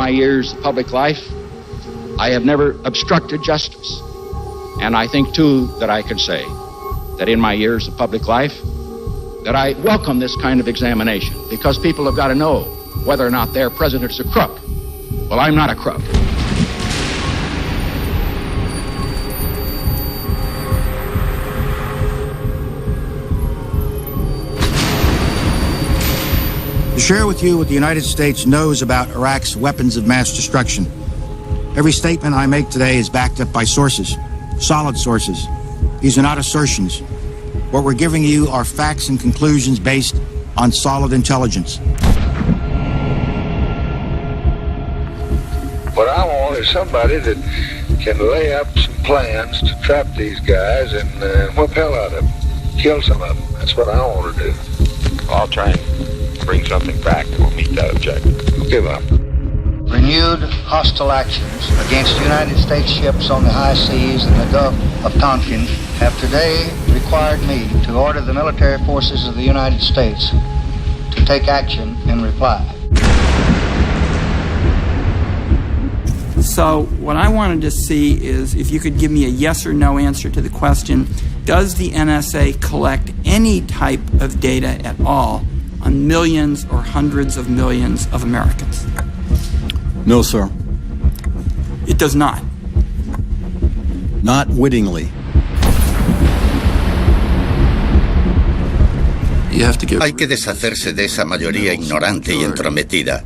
my years of public life, I have never obstructed justice. And I think, too, that I can say that in my years of public life, that I welcome this kind of examination, because people have got to know whether or not their president's a crook. Well, I'm not a crook. To share with you what the United States knows about Iraq's weapons of mass destruction. Every statement I make today is backed up by sources, solid sources. These are not assertions. What we're giving you are facts and conclusions based on solid intelligence. What I want is somebody that can lay up some plans to trap these guys and whip hell out of them, kill some of them. That's what I want to do. I'll try and bring something back that will meet that objective. Give up. Renewed hostile actions against United States ships on the high seas and the Gulf of Tonkin have today required me to order the military forces of the United States to take action in reply. So what I wanted to see is if you could give me a yes or no answer to the question, does the NSA collect any type of data at all on millions or hundreds of millions of Americans? No, sir. It does not. Not wittingly. Hay que deshacerse de esa mayoría ignorante y entrometida.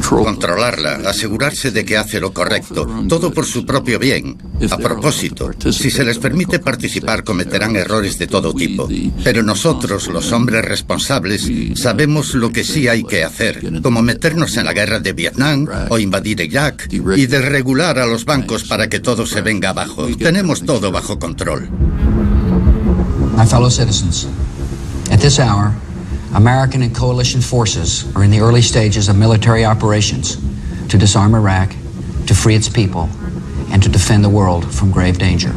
Controlarla, asegurarse de que hace lo correcto, todo por su propio bien. A propósito, si se les permite participar, cometerán errores de todo tipo. Pero nosotros, los hombres responsables, sabemos lo que sí hay que hacer, como meternos en la guerra de Vietnam o invadir Irak y desregular a los bancos para que todo se venga abajo. Tenemos todo bajo control. My fellow citizens, at this hour, American and coalition forces are in the early stages of military operations to disarm Iraq, to free its people, and to defend the world from grave danger.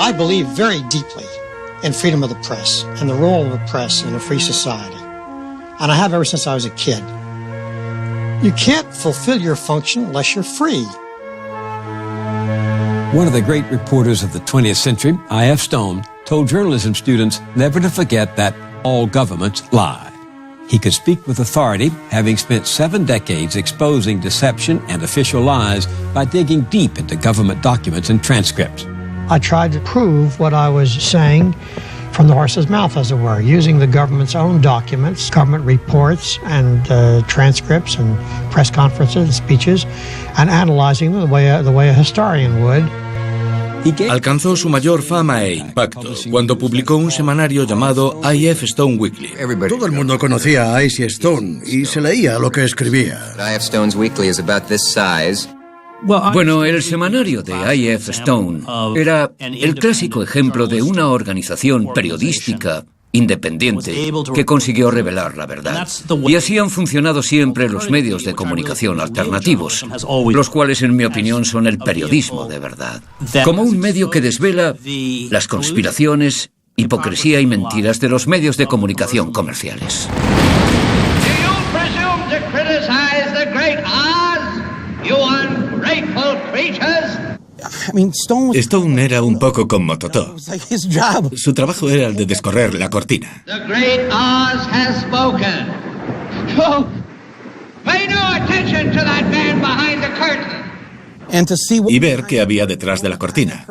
I believe very deeply in freedom of the press and the role of the press in a free society. And I have ever since I was a kid. You can't fulfill your function unless you're free. One of the great reporters of the 20th century, I.F. Stone, told journalism students never to forget that all governments lie. He could speak with authority, having spent 7 decades exposing deception and official lies by digging deep into government documents and transcripts. I tried to prove what I was saying from the horse's mouth, as it were, using the government's own documents, government reports and transcripts and press conferences and speeches, and analyzing them the way a historian would. Alcanzó su mayor fama e impacto cuando publicó un semanario llamado I.F. Stone Weekly. Todo el mundo conocía a I.C. Stone y se leía lo que escribía. I.F. Stone's Weekly is about this size. Bueno, el semanario de I.F. Stone era el clásico ejemplo de una organización periodística independiente que consiguió revelar la verdad. Y así han funcionado siempre los medios de comunicación alternativos, los cuales, en mi opinión, son el periodismo de verdad. Como un medio que desvela las conspiraciones, hipocresía y mentiras de los medios de comunicación comerciales. Stone era un poco como Totó. Su trabajo era el de descorrer la cortina. The great Oz has spoken. Oh, pay no attention to that man behind the curtain. Y ver qué había detrás de la cortina.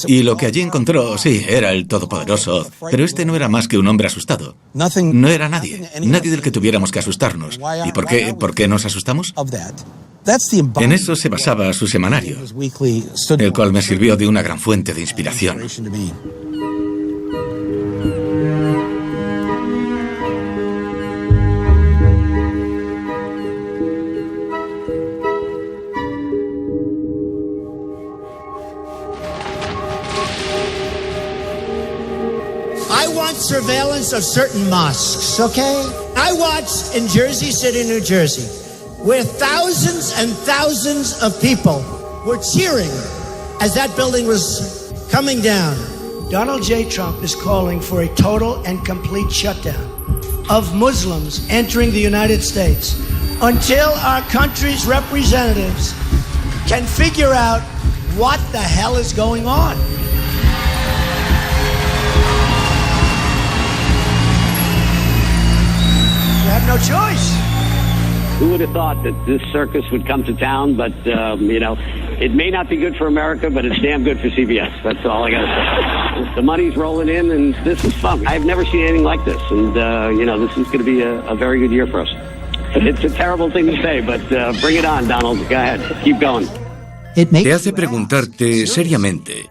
Y lo que allí encontró, sí, era el todopoderoso Oz. Pero este no era más que un hombre asustado. No era nadie. Nadie del que tuviéramos que asustarnos. ¿Y por qué nos asustamos? En eso se basaba su semanario, el cual me sirvió de una gran fuente de inspiración. surveillance of certain mosques, okay? I watched in Jersey City, New Jersey, where thousands and thousands of people were cheering as that building was coming down. Donald J. Trump is calling for a total and complete shutdown of Muslims entering the United States until our country's representatives can figure out what the hell is going on. You have no choice. Who would have thought that this circus would come to town? But, it may not be good for America, but it's damn good for CBS. That's all I got to say. The money's rolling in, and this is fun. I've never seen anything like this. And, this is going to be a very good year for us. It's a terrible thing to say, but bring it on, Donald. Go ahead. Keep going. Te hace preguntarte seriamente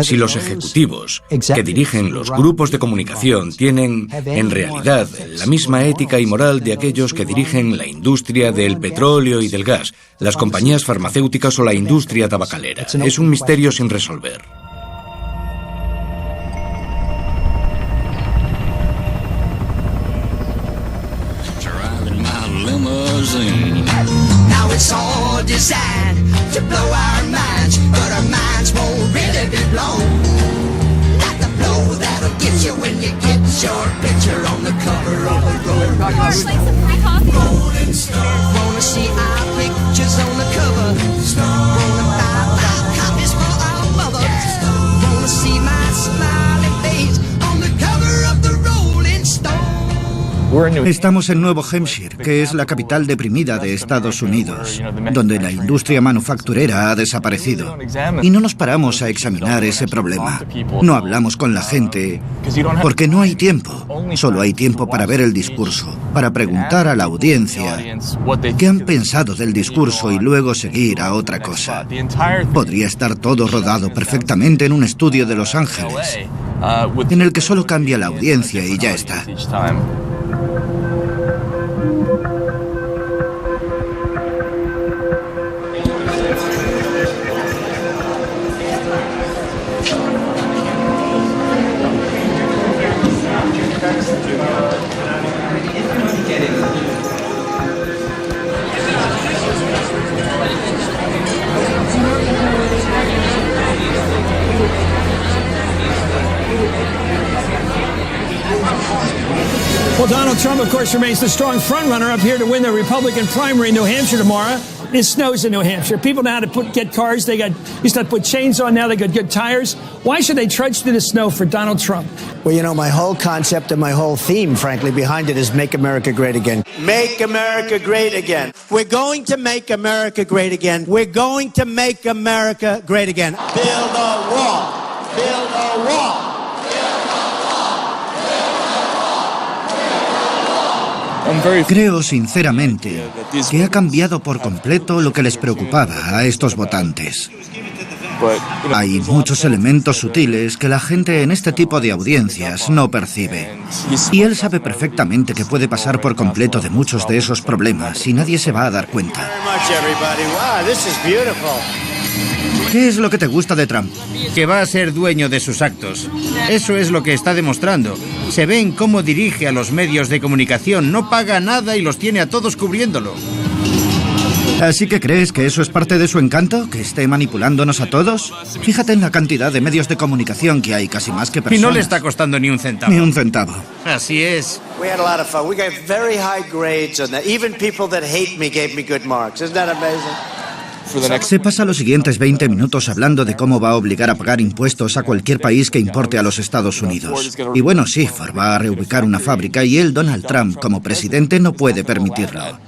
si los ejecutivos que dirigen los grupos de comunicación tienen, en realidad, la misma ética y moral de aquellos que dirigen la industria del petróleo y del gas, las compañías farmacéuticas o la industria tabacalera. Es un misterio sin resolver. Now it's all designed to blow our minds, but our minds won't really be blown. Like the blow that'll get you when you get your picture on the cover of the Rolling Stone. Wanna see our pictures on the cover? Wanna buy copies for our mother? Wanna see my smiling face on the cover of the Rolling Stone? Estamos en Nuevo Hampshire, que es la capital deprimida de Estados Unidos, donde la industria manufacturera ha desaparecido. Y no nos paramos a examinar ese problema. No hablamos con la gente, porque no hay tiempo. Solo hay tiempo para ver el discurso, para preguntar a la audiencia qué han pensado del discurso y luego seguir a otra cosa. Podría estar todo rodado perfectamente en un estudio de Los Ángeles, en el que solo cambia la audiencia y ya está. Well, Donald Trump, of course, remains the strong frontrunner up here to win the Republican primary in New Hampshire tomorrow. It snows in New Hampshire. People know how to get cars. They used to put chains on. Now they got good tires. Why should they trudge through the snow for Donald Trump? Well, my whole concept and my whole theme, frankly, behind it is Make America Great Again. Make America Great Again. We're going to make America great again. We're going to make America great again. Build a wall. Build a wall. Creo sinceramente que ha cambiado por completo lo que les preocupaba a estos votantes. Hay muchos elementos sutiles que la gente en este tipo de audiencias no percibe. Y él sabe perfectamente que puede pasar por completo de muchos de esos problemas y nadie se va a dar cuenta. ¿Qué es lo que te gusta de Trump? Que va a ser dueño de sus actos. Eso es lo que está demostrando. Se ve en cómo dirige a los medios de comunicación. No paga nada y los tiene a todos cubriéndolo. ¿Así que crees que eso es parte de su encanto? ¿Que esté manipulándonos a todos? Fíjate en la cantidad de medios de comunicación que hay, casi más que personas. Y no le está costando ni un centavo. Ni un centavo. Así es. We had a lot of fun. We got very high grades on that. Even people that hate me gave me good marks. Isn't that amazing? Se pasa los siguientes 20 minutos hablando de cómo va a obligar a pagar impuestos a cualquier país que importe a los Estados Unidos. Y bueno, sí, Ford va a reubicar una fábrica y él, Donald Trump, como presidente, no puede permitirlo.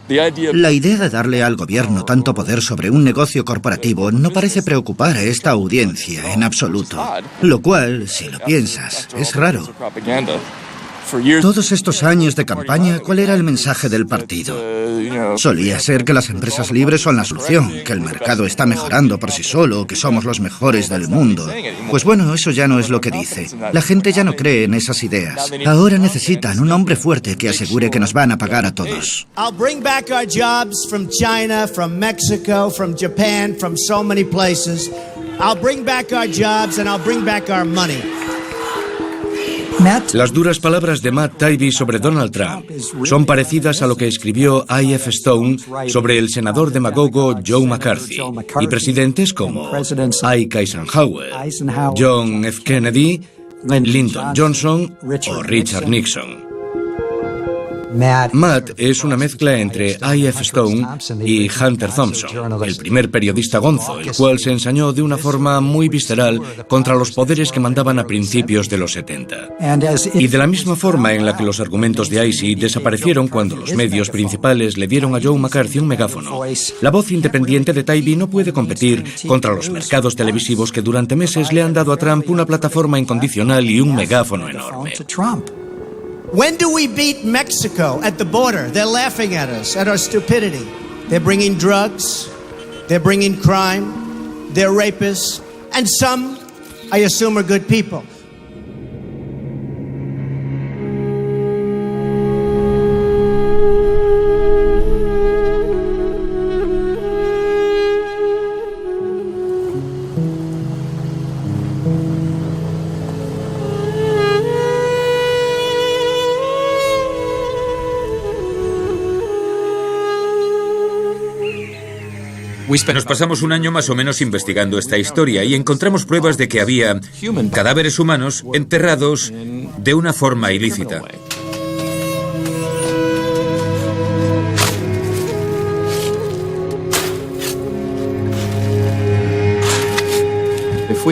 La idea de darle al gobierno tanto poder sobre un negocio corporativo no parece preocupar a esta audiencia en absoluto. Lo cual, si lo piensas, es raro. Todos estos años de campaña, ¿cuál era el mensaje del partido? Solía ser que las empresas libres son la solución, que el mercado está mejorando por sí solo, que somos los mejores del mundo. Pues bueno, eso ya no es lo que dice. La gente ya no cree en esas ideas. Ahora necesitan un hombre fuerte que asegure que nos van a pagar a todos. I'll bring back our jobs from China, from Mexico, from Japan, from so many places. I'll bring back our jobs and I'll bring back our money. Las duras palabras de Matt Taibbi sobre Donald Trump son parecidas a lo que escribió I.F. Stone sobre el senador demagogo Joe McCarthy y presidentes como Ike Eisenhower, John F. Kennedy, Lyndon Johnson o Richard Nixon. Matt es una mezcla entre I.F. Stone y Hunter Thompson, el primer periodista gonzo, el cual se ensañó de una forma muy visceral contra los poderes que mandaban a principios de los 70. Y de la misma forma en la que los argumentos de ICE desaparecieron cuando los medios principales le dieron a Joe McCarthy un megáfono, la voz independiente de Taibbi no puede competir contra los mercados televisivos que durante meses le han dado a Trump una plataforma incondicional y un megáfono enorme. When do we beat Mexico at the border? They're laughing at us, at our stupidity. They're bringing drugs, they're bringing crime, they're rapists, and some, I assume, are good people. Nos pasamos un año más o menos investigando esta historia y encontramos pruebas de que había cadáveres humanos enterrados de una forma ilícita.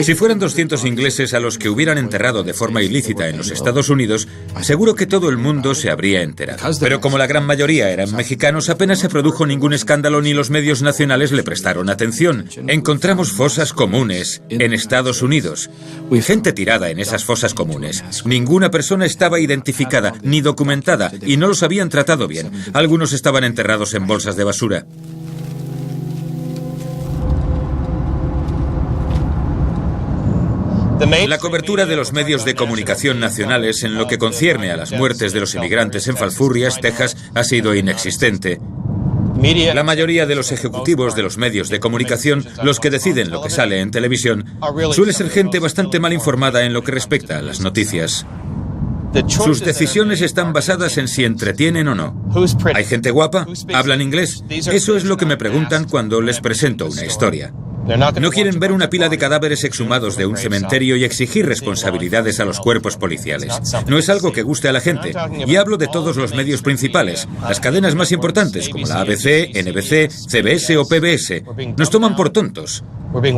Si fueran 200 ingleses a los que hubieran enterrado de forma ilícita en los Estados Unidos, seguro que todo el mundo se habría enterado. Pero como la gran mayoría eran mexicanos, apenas se produjo ningún escándalo ni los medios nacionales le prestaron atención. Encontramos fosas comunes en Estados Unidos. Gente tirada en esas fosas comunes. Ninguna persona estaba identificada ni documentada y no los habían tratado bien. Algunos estaban enterrados en bolsas de basura. La cobertura de los medios de comunicación nacionales en lo que concierne a las muertes de los inmigrantes en Falfurrias, Texas, ha sido inexistente. La mayoría de los ejecutivos de los medios de comunicación, los que deciden lo que sale en televisión, suele ser gente bastante mal informada en lo que respecta a las noticias. Sus decisiones están basadas en si entretienen o no. ¿Hay gente guapa? ¿Hablan inglés? Eso es lo que me preguntan cuando les presento una historia. No quieren ver una pila de cadáveres exhumados de un cementerio y exigir responsabilidades a los cuerpos policiales. No es algo que guste a la gente. Y hablo de todos los medios principales, las cadenas más importantes como la ABC, NBC, CBS o PBS. Nos toman por tontos.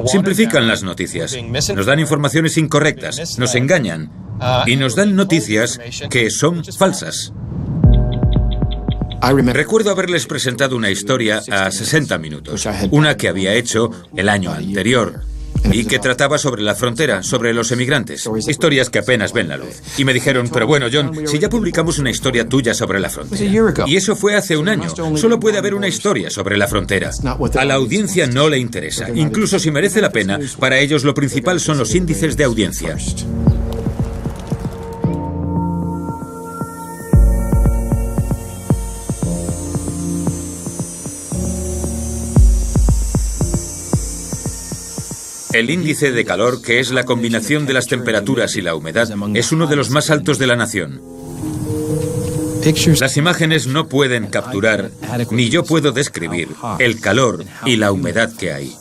Simplifican las noticias. Nos dan informaciones incorrectas, nos engañan y nos dan noticias que son falsas. Recuerdo haberles presentado una historia a 60 minutos, una que había hecho el año anterior y que trataba sobre la frontera, sobre los emigrantes, historias que apenas ven la luz. Y me dijeron, pero bueno, John, si ya publicamos una historia tuya sobre la frontera. Y eso fue hace un año, solo puede haber una historia sobre la frontera. A la audiencia no le interesa, incluso si merece la pena, para ellos lo principal son los índices de audiencia. El índice de calor, que es la combinación de las temperaturas y la humedad, es uno de los más altos de la nación. Las imágenes no pueden capturar, ni yo puedo describir, el calor y la humedad que hay.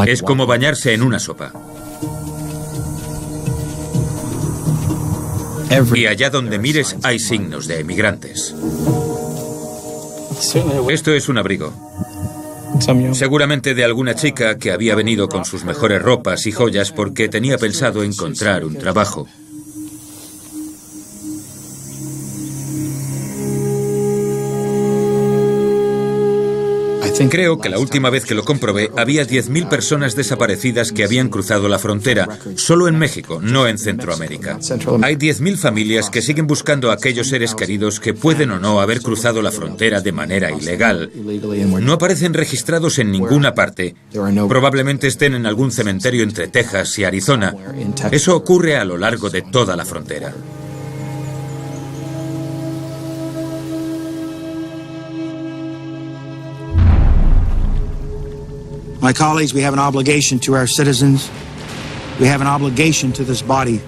Es como bañarse en una sopa. Y allá donde mires hay signos de emigrantes. Esto es un abrigo. Seguramente de alguna chica que había venido con sus mejores ropas y joyas porque tenía pensado encontrar un trabajo. Creo que la última vez que lo comprobé había 10.000 personas desaparecidas que habían cruzado la frontera, solo en México, no en Centroamérica. Hay 10.000 familias que siguen buscando a aquellos seres queridos que pueden o no haber cruzado la frontera de manera ilegal. No aparecen registrados en ninguna parte. Probablemente estén en algún cementerio entre Texas y Arizona. Eso ocurre a lo largo de toda la frontera. My colleagues, we have an obligation to our citizens. We have an obligation to this body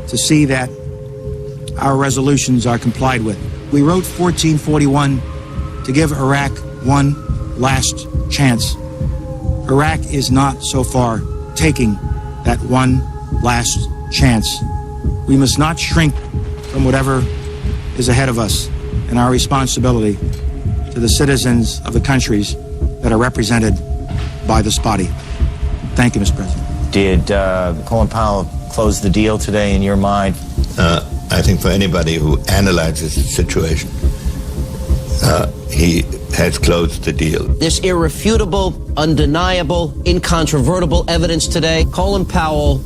to see that our resolutions are complied with. We wrote 1441 to give Iraq one last chance. Iraq is not so far taking that one last chance. We must not shrink from whatever is ahead of us and our responsibility to the citizens of the countries that are represented by this body. Thank you, Mr. President. Did Colin Powell close the deal today in your mind? I think for anybody who analyzes the situation, he has closed the deal. There's irrefutable, undeniable, incontrovertible evidence today. Colin Powell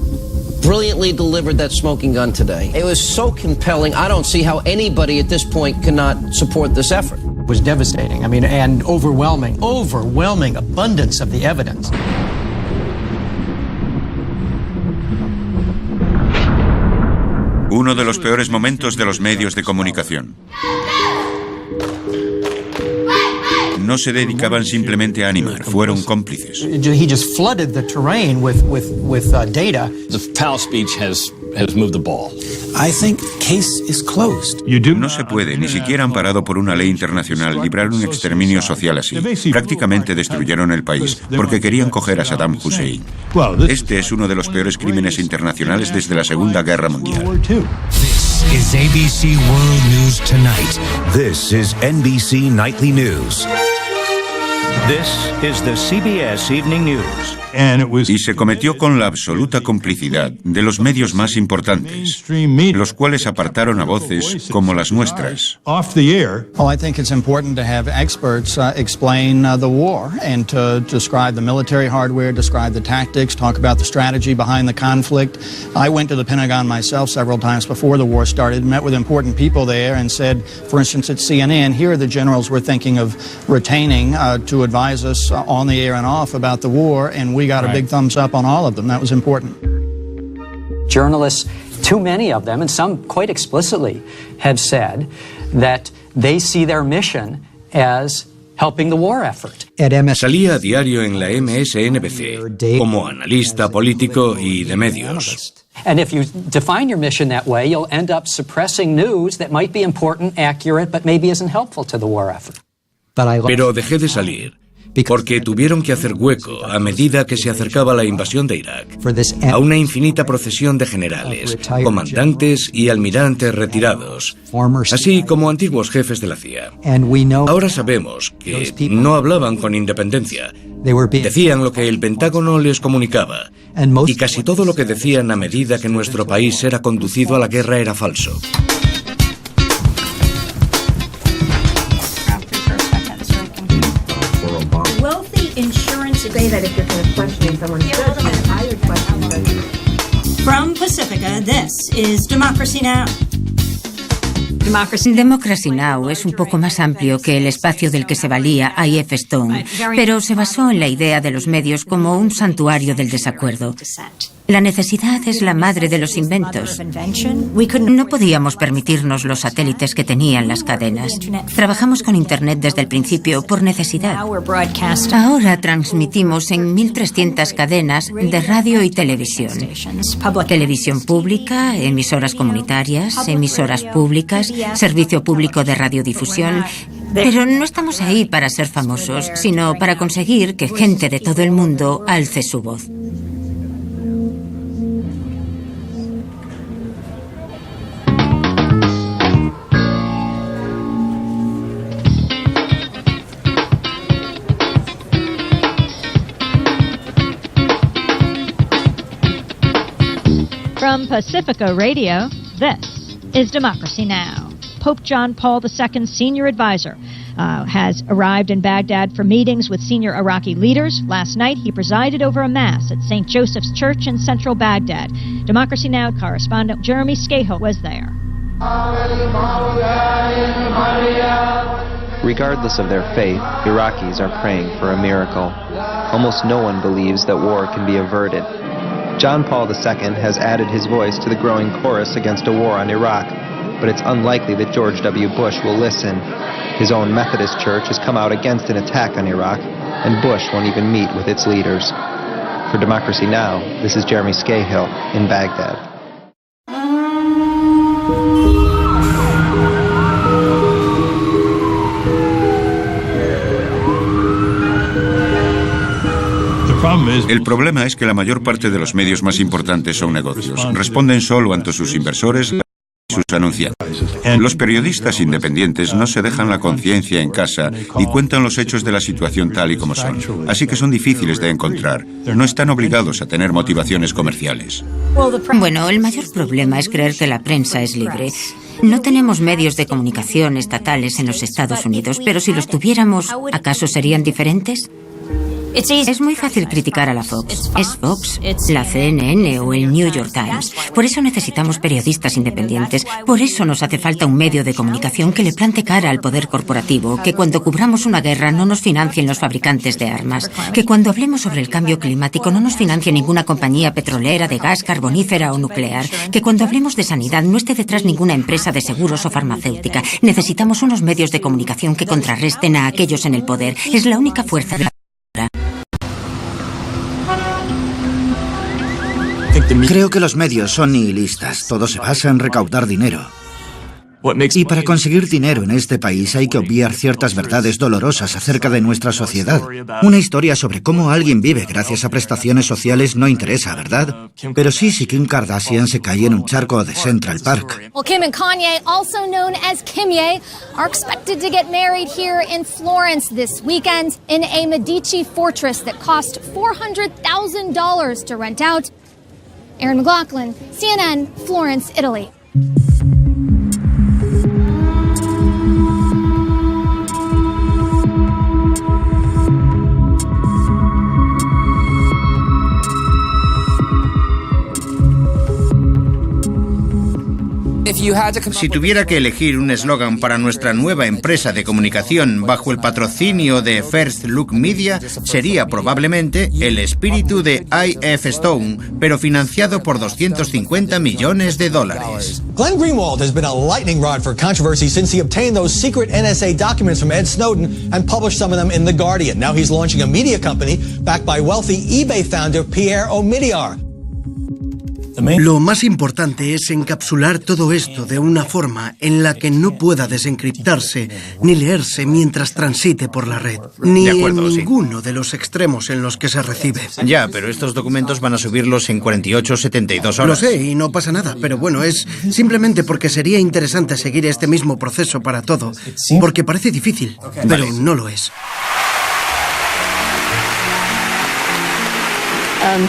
brilliantly delivered that smoking gun today. It was so compelling, I don't see how anybody at this point cannot support this effort. It was devastating. I mean, and overwhelming abundance of the evidence. Uno de los peores momentos de los medios de comunicación. No se dedicaban simplemente a animar, fueron cómplices. He just flooded the terrain with data. The Powell speech has moved the ball. I think case is closed. No se puede, ni siquiera amparado por una ley internacional, librar un exterminio social así. Prácticamente destruyeron el país porque querían coger a Saddam Hussein. Este es uno de los peores crímenes internacionales desde la Segunda Guerra Mundial. This is ABC World News Tonight. This is NBC Nightly News. This is the CBS Evening News. Y se cometió con la absoluta complicidad de los medios más importantes, los cuales apartaron a voces como las nuestras. Well, I think it's important to have experts explain the war and to describe the military hardware, describe the tactics, talk about the strategy behind the conflict. I went to the Pentagon myself several times before the war started, met with important people there and said, for instance, at CNN, here are the generals we're thinking of retaining to advise us on the air and off about the war, and we got a big thumbs up on all of them. That was important. Journalists, too many of them, and some quite explicitly, have said that they see their mission as helping the war effort. Salía a diario en la MSNBC como analista político y de medios. And if you define your mission that way, you'll end up suppressing news that might be important, accurate, but maybe isn't helpful to the war effort. Pero dejé de salir porque tuvieron que hacer hueco a medida que se acercaba la invasión de Irak a una infinita procesión de generales, comandantes y almirantes retirados, así como antiguos jefes de la CIA. Ahora sabemos que no hablaban con independencia, decían lo que el Pentágono les comunicaba, y casi todo lo que decían a medida que nuestro país era conducido a la guerra era falso. From Pacifica, this is Democracy Now! Democracy Now! Es un poco más amplio que el espacio del que se valía I.F. Stone, pero se basó en la idea de los medios como un santuario del desacuerdo. La necesidad es la madre de los inventos. No podíamos permitirnos los satélites que tenían las cadenas. Trabajamos con Internet desde el principio por necesidad. Ahora transmitimos en 1.300 cadenas de radio y televisión. Televisión pública, emisoras comunitarias, emisoras públicas, servicio público de radiodifusión. Pero no estamos ahí para ser famosos, sino para conseguir que gente de todo el mundo alce su voz. From Pacifica Radio, this is Democracy Now! Pope John Paul II's senior advisor has arrived in Baghdad for meetings with senior Iraqi leaders. Last night, he presided over a mass at St. Joseph's Church in central Baghdad. Democracy Now! Correspondent Jeremy Scahill was there. Regardless of their faith, Iraqis are praying for a miracle. Almost no one believes that war can be averted. John Paul II has added his voice to the growing chorus against a war on Iraq, but it's unlikely that George W. Bush will listen. His own Methodist Church has come out against an attack on Iraq, and Bush won't even meet with its leaders. For Democracy Now!, this is Jeremy Scahill in Baghdad. El problema es que la mayor parte de los medios más importantes son negocios. Responden solo ante sus inversores y sus anunciantes. Los periodistas independientes no se dejan la conciencia en casa y cuentan los hechos de la situación tal y como son. Así que son difíciles de encontrar. No están obligados a tener motivaciones comerciales. Bueno, el mayor problema es creer que la prensa es libre. No tenemos medios de comunicación estatales en los Estados Unidos, pero si los tuviéramos, ¿acaso serían diferentes? Es muy fácil criticar a la Fox. Es Fox, la CNN o el New York Times. Por eso necesitamos periodistas independientes. Por eso nos hace falta un medio de comunicación que le plante cara al poder corporativo, que cuando cubramos una guerra no nos financien los fabricantes de armas, que cuando hablemos sobre el cambio climático no nos financie ninguna compañía petrolera, de gas, carbonífera o nuclear, que cuando hablemos de sanidad no esté detrás ninguna empresa de seguros o farmacéutica. Necesitamos unos medios de comunicación que contrarresten a aquellos en el poder. Es la única fuerza de la... Creo que los medios son nihilistas. Todo se basa en recaudar dinero. Y para conseguir dinero en este país hay que obviar ciertas verdades dolorosas acerca de nuestra sociedad. Una historia sobre cómo alguien vive gracias a prestaciones sociales no interesa, ¿verdad? Pero sí, si Kim Kardashian se cae en un charco de Central Park. Well, Kim and Kanye, also known as Kimye, are expected to get married here in Florence this weekend in a Medici fortress that cost $400,000 to rent out. Aaron McLaughlin, CNN, Florence, Italy. Si tuviera que elegir un eslogan para nuestra nueva empresa de comunicación bajo el patrocinio de First Look Media, sería probablemente el espíritu de I.F. Stone, pero financiado por $250 millones. Glenn Greenwald has been a lightning rod for controversy since he obtained those secret NSA documents from Ed Snowden and published some of them in The Guardian. Now he's launching a media company backed by wealthy eBay founder Pierre Omidyar. Lo más importante es encapsular todo esto de una forma en la que no pueda desencriptarse ni leerse mientras transite por la red, ni en ninguno de los extremos en los que se recibe. Ya, pero estos documentos van a subirlos en 48 o 72 horas. Lo sé, y no pasa nada, pero bueno, es simplemente porque sería interesante seguir este mismo proceso para todo, porque parece difícil, pero no lo es.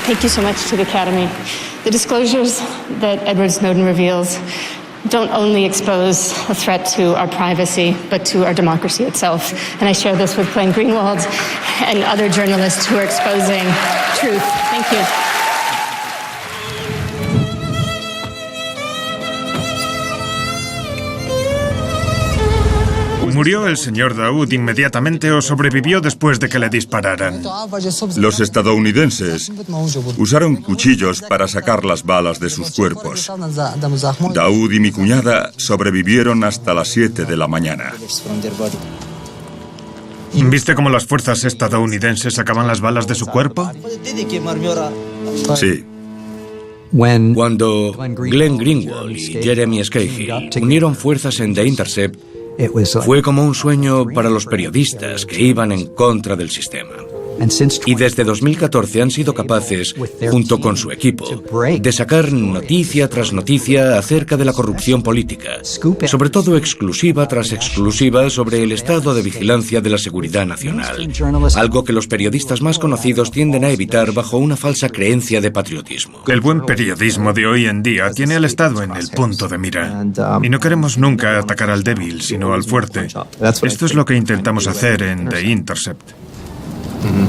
Thank you so much to the Academy. The disclosures that Edward Snowden reveals don't only expose a threat to our privacy, but to our democracy itself. And I share this with Glenn Greenwald and other journalists who are exposing truth. Thank you. ¿Murió el señor Daoud inmediatamente o sobrevivió después de que le dispararan? Los estadounidenses usaron cuchillos para sacar las balas de sus cuerpos. Daoud y mi cuñada sobrevivieron hasta las 7 de la mañana. ¿Viste cómo las fuerzas estadounidenses sacaban las balas de su cuerpo? Sí. Cuando Glenn Greenwald y Jeremy Scahill unieron fuerzas en The Intercept, fue como un sueño para los periodistas que iban en contra del sistema. Y desde 2014 han sido capaces, junto con su equipo, de sacar noticia tras noticia acerca de la corrupción política, sobre todo exclusiva tras exclusiva sobre el estado de vigilancia de la seguridad nacional, algo que los periodistas más conocidos tienden a evitar bajo una falsa creencia de patriotismo. El buen periodismo de hoy en día tiene al Estado en el punto de mira. Y no queremos nunca atacar al débil, sino al fuerte. Esto es lo que intentamos hacer en The Intercept.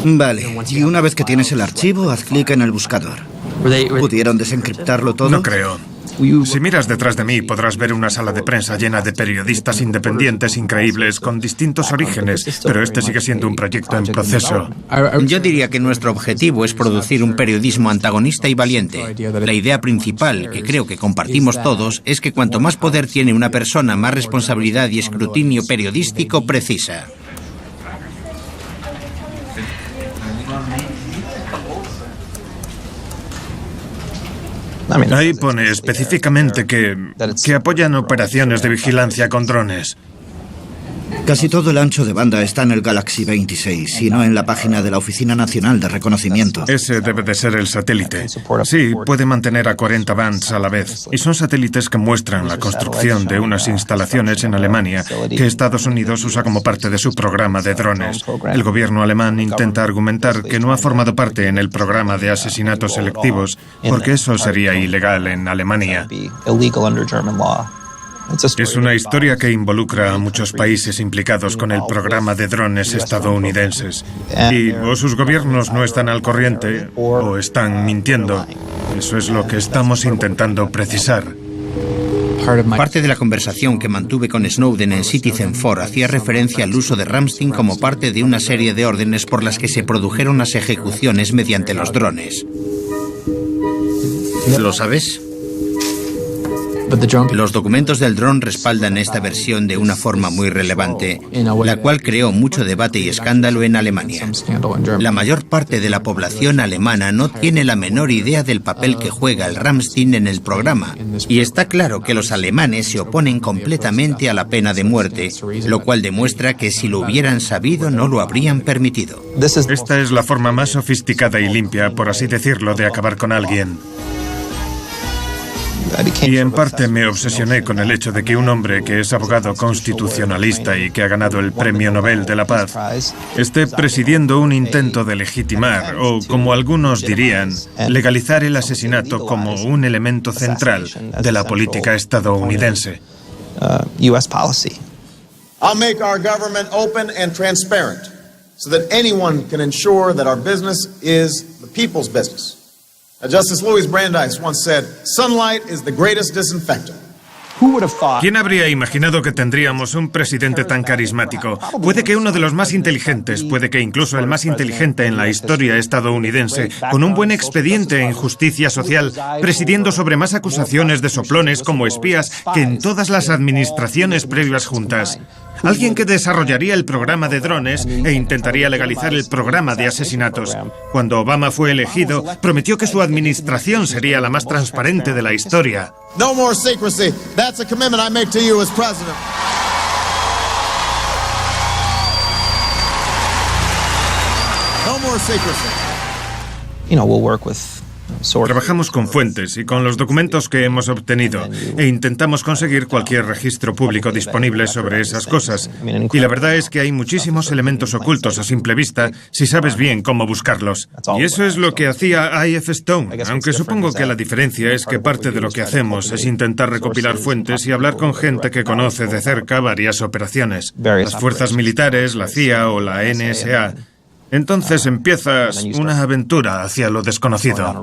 Vale, y una vez que tienes el archivo, haz clic en el buscador. ¿Pudieron desencriptarlo todo? No creo. Si miras detrás de mí, podrás ver una sala de prensa llena de periodistas independientes increíbles con distintos orígenes, pero este sigue siendo un proyecto en proceso. Yo diría que nuestro objetivo es producir un periodismo antagonista y valiente. La idea principal, que creo que compartimos todos, es que cuanto más poder tiene una persona, más responsabilidad y escrutinio periodístico precisa. Ahí pone específicamente que apoyan operaciones de vigilancia con drones. Casi todo el ancho de banda está en el Galaxy 26 y no en la página de la Oficina Nacional de Reconocimiento. Ese debe de ser el satélite. Sí, puede mantener a 40 bands a la vez. Y son satélites que muestran la construcción de unas instalaciones en Alemania que Estados Unidos usa como parte de su programa de drones. El gobierno alemán intenta argumentar que no ha formado parte en el programa de asesinatos selectivos porque eso sería ilegal en Alemania. Es una historia que involucra a muchos países implicados con el programa de drones estadounidenses. Y o sus gobiernos no están al corriente o están mintiendo. Eso es lo que estamos intentando precisar. Parte de la conversación que mantuve con Snowden en Citizen 4 hacía referencia al uso de Ramstein como parte de una serie de órdenes por las que se produjeron las ejecuciones mediante los drones. ¿Lo sabes? Los documentos del dron respaldan esta versión de una forma muy relevante, la cual creó mucho debate y escándalo en Alemania. La mayor parte de la población alemana no tiene la menor idea del papel que juega el Ramstein en el programa, y está claro que los alemanes se oponen completamente a la pena de muerte, lo cual demuestra que si lo hubieran sabido no lo habrían permitido. Esta es la forma más sofisticada y limpia, por así decirlo, de acabar con alguien. Y en parte me obsesioné con el hecho de que un hombre que es abogado constitucionalista y que ha ganado el Premio Nobel de la Paz esté presidiendo un intento de legitimar, o como algunos dirían, legalizar el asesinato como un elemento central de la política estadounidense. I'll make our government open and transparent so that anyone can ensure that our business is the people's business. Justice Louis Brandeis once said, "Sunlight is the greatest disinfectant." ¿Quién habría imaginado que tendríamos un presidente tan carismático? Puede que uno de los más inteligentes, puede que incluso el más inteligente en la historia estadounidense, con un buen expediente en justicia social, presidiendo sobre más acusaciones de soplones como espías que en todas las administraciones previas juntas. Alguien que desarrollaría el programa de drones e intentaría legalizar el programa de asesinatos. Cuando Obama fue elegido, prometió que su administración sería la más transparente de la historia. No more secrecy. That's a commitment I make to you as president. No more secrecy. We'll work with Trabajamos con fuentes y con los documentos que hemos obtenido e intentamos conseguir cualquier registro público disponible sobre esas cosas. Y la verdad es que hay muchísimos elementos ocultos a simple vista si sabes bien cómo buscarlos. Y eso es lo que hacía I.F. Stone, aunque supongo que la diferencia es que parte de lo que hacemos es intentar recopilar fuentes y hablar con gente que conoce de cerca varias operaciones. Las fuerzas militares, la CIA o la NSA. Entonces empiezas una aventura hacia lo desconocido.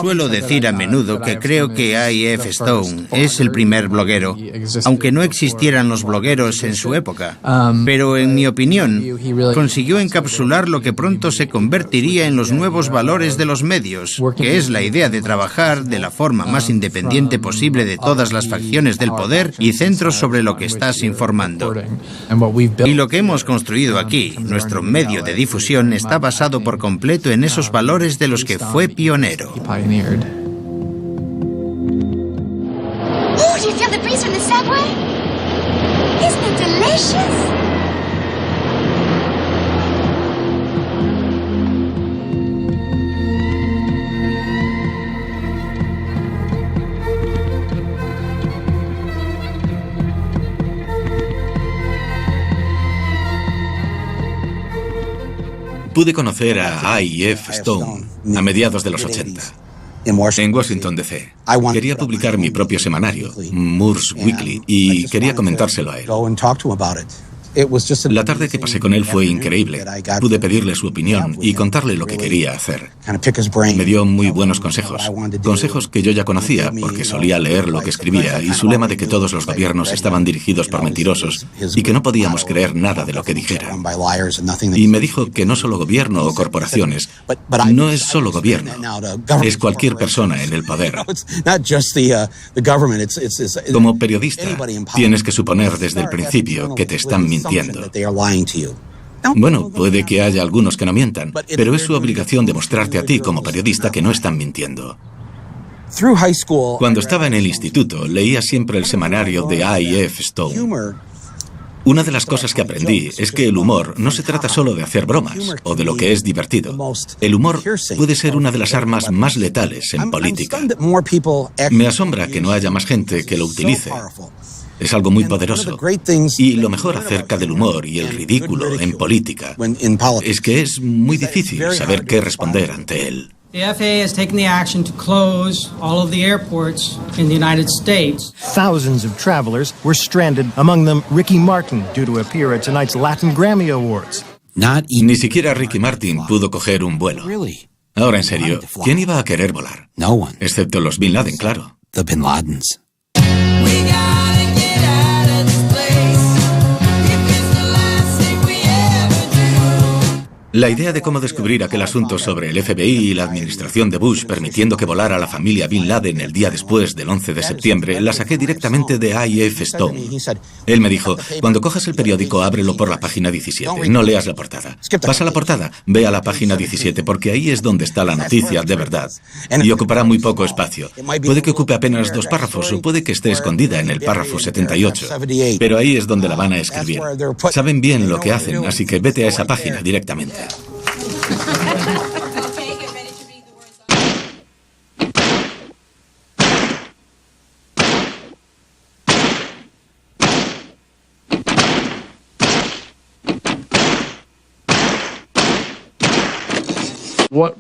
Suelo decir a menudo que creo que I.F. Stone es el primer bloguero, aunque no existieran los blogueros en su época. Pero en mi opinión, consiguió encapsular lo que pronto se convertiría en los nuevos valores de los medios, que es la idea de trabajar de la forma más independiente posible de todas las facciones del poder y centros sobre lo que estás informando. Y lo que hemos construido aquí, nuestro medio de difusión, está basado por completo en esos valores de los que fue pionero. Oh, do you feel the breeze from the subway? Isn't it delicious? Pude conocer a I.F. Stone a mediados de los 80, en Washington, D.C. Quería publicar mi propio semanario, Moore's Weekly, y quería comentárselo a él. La tarde que pasé con él fue increíble. Pude pedirle su opinión y contarle lo que quería hacer. Me dio muy buenos consejos. Consejos que yo ya conocía porque solía leer lo que escribía y su lema de que todos los gobiernos estaban dirigidos por mentirosos y que no podíamos creer nada de lo que dijera. Y me dijo que no solo gobierno o corporaciones, no es solo gobierno, es cualquier persona en el poder. Como periodista, tienes que suponer desde el principio que te están mintiendo. Bueno, puede que haya algunos que no mientan, pero es su obligación demostrarte a ti como periodista que no están mintiendo. Cuando estaba en el instituto, leía siempre el semanario de I.F. Stone. Una de las cosas que aprendí es que el humor no se trata solo de hacer bromas o de lo que es divertido. El humor puede ser una de las armas más letales en política. Me asombra que no haya más gente que lo utilice. Es algo muy poderoso. Y lo mejor acerca del humor y el ridículo en política es que es muy difícil saber qué responder ante él. The FAA has taken the action to close all of the airports in the United States. Thousands of travelers were stranded, among them Ricky Martin, due to appear at tonight's Latin Grammy Awards. Ni siquiera Ricky Martin pudo coger un vuelo. Ahora, en serio, ¿quién iba a querer volar? Excepto los Bin Laden, claro. The Bin Ladens. La idea de cómo descubrir aquel asunto sobre el FBI y la administración de Bush permitiendo que volara la familia Bin Laden el día después del 11 de septiembre la saqué directamente de I.F. Stone. Él me dijo, cuando cojas el periódico ábrelo por la página 17, no leas la portada. Pasa la portada, ve a la página 17 porque ahí es donde está la noticia de verdad. Y ocupará muy poco espacio. Puede que ocupe apenas 2 párrafos o puede que esté escondida en el párrafo 78. Pero ahí es donde la van a escribir. Saben bien lo que hacen, así que vete a esa página directamente.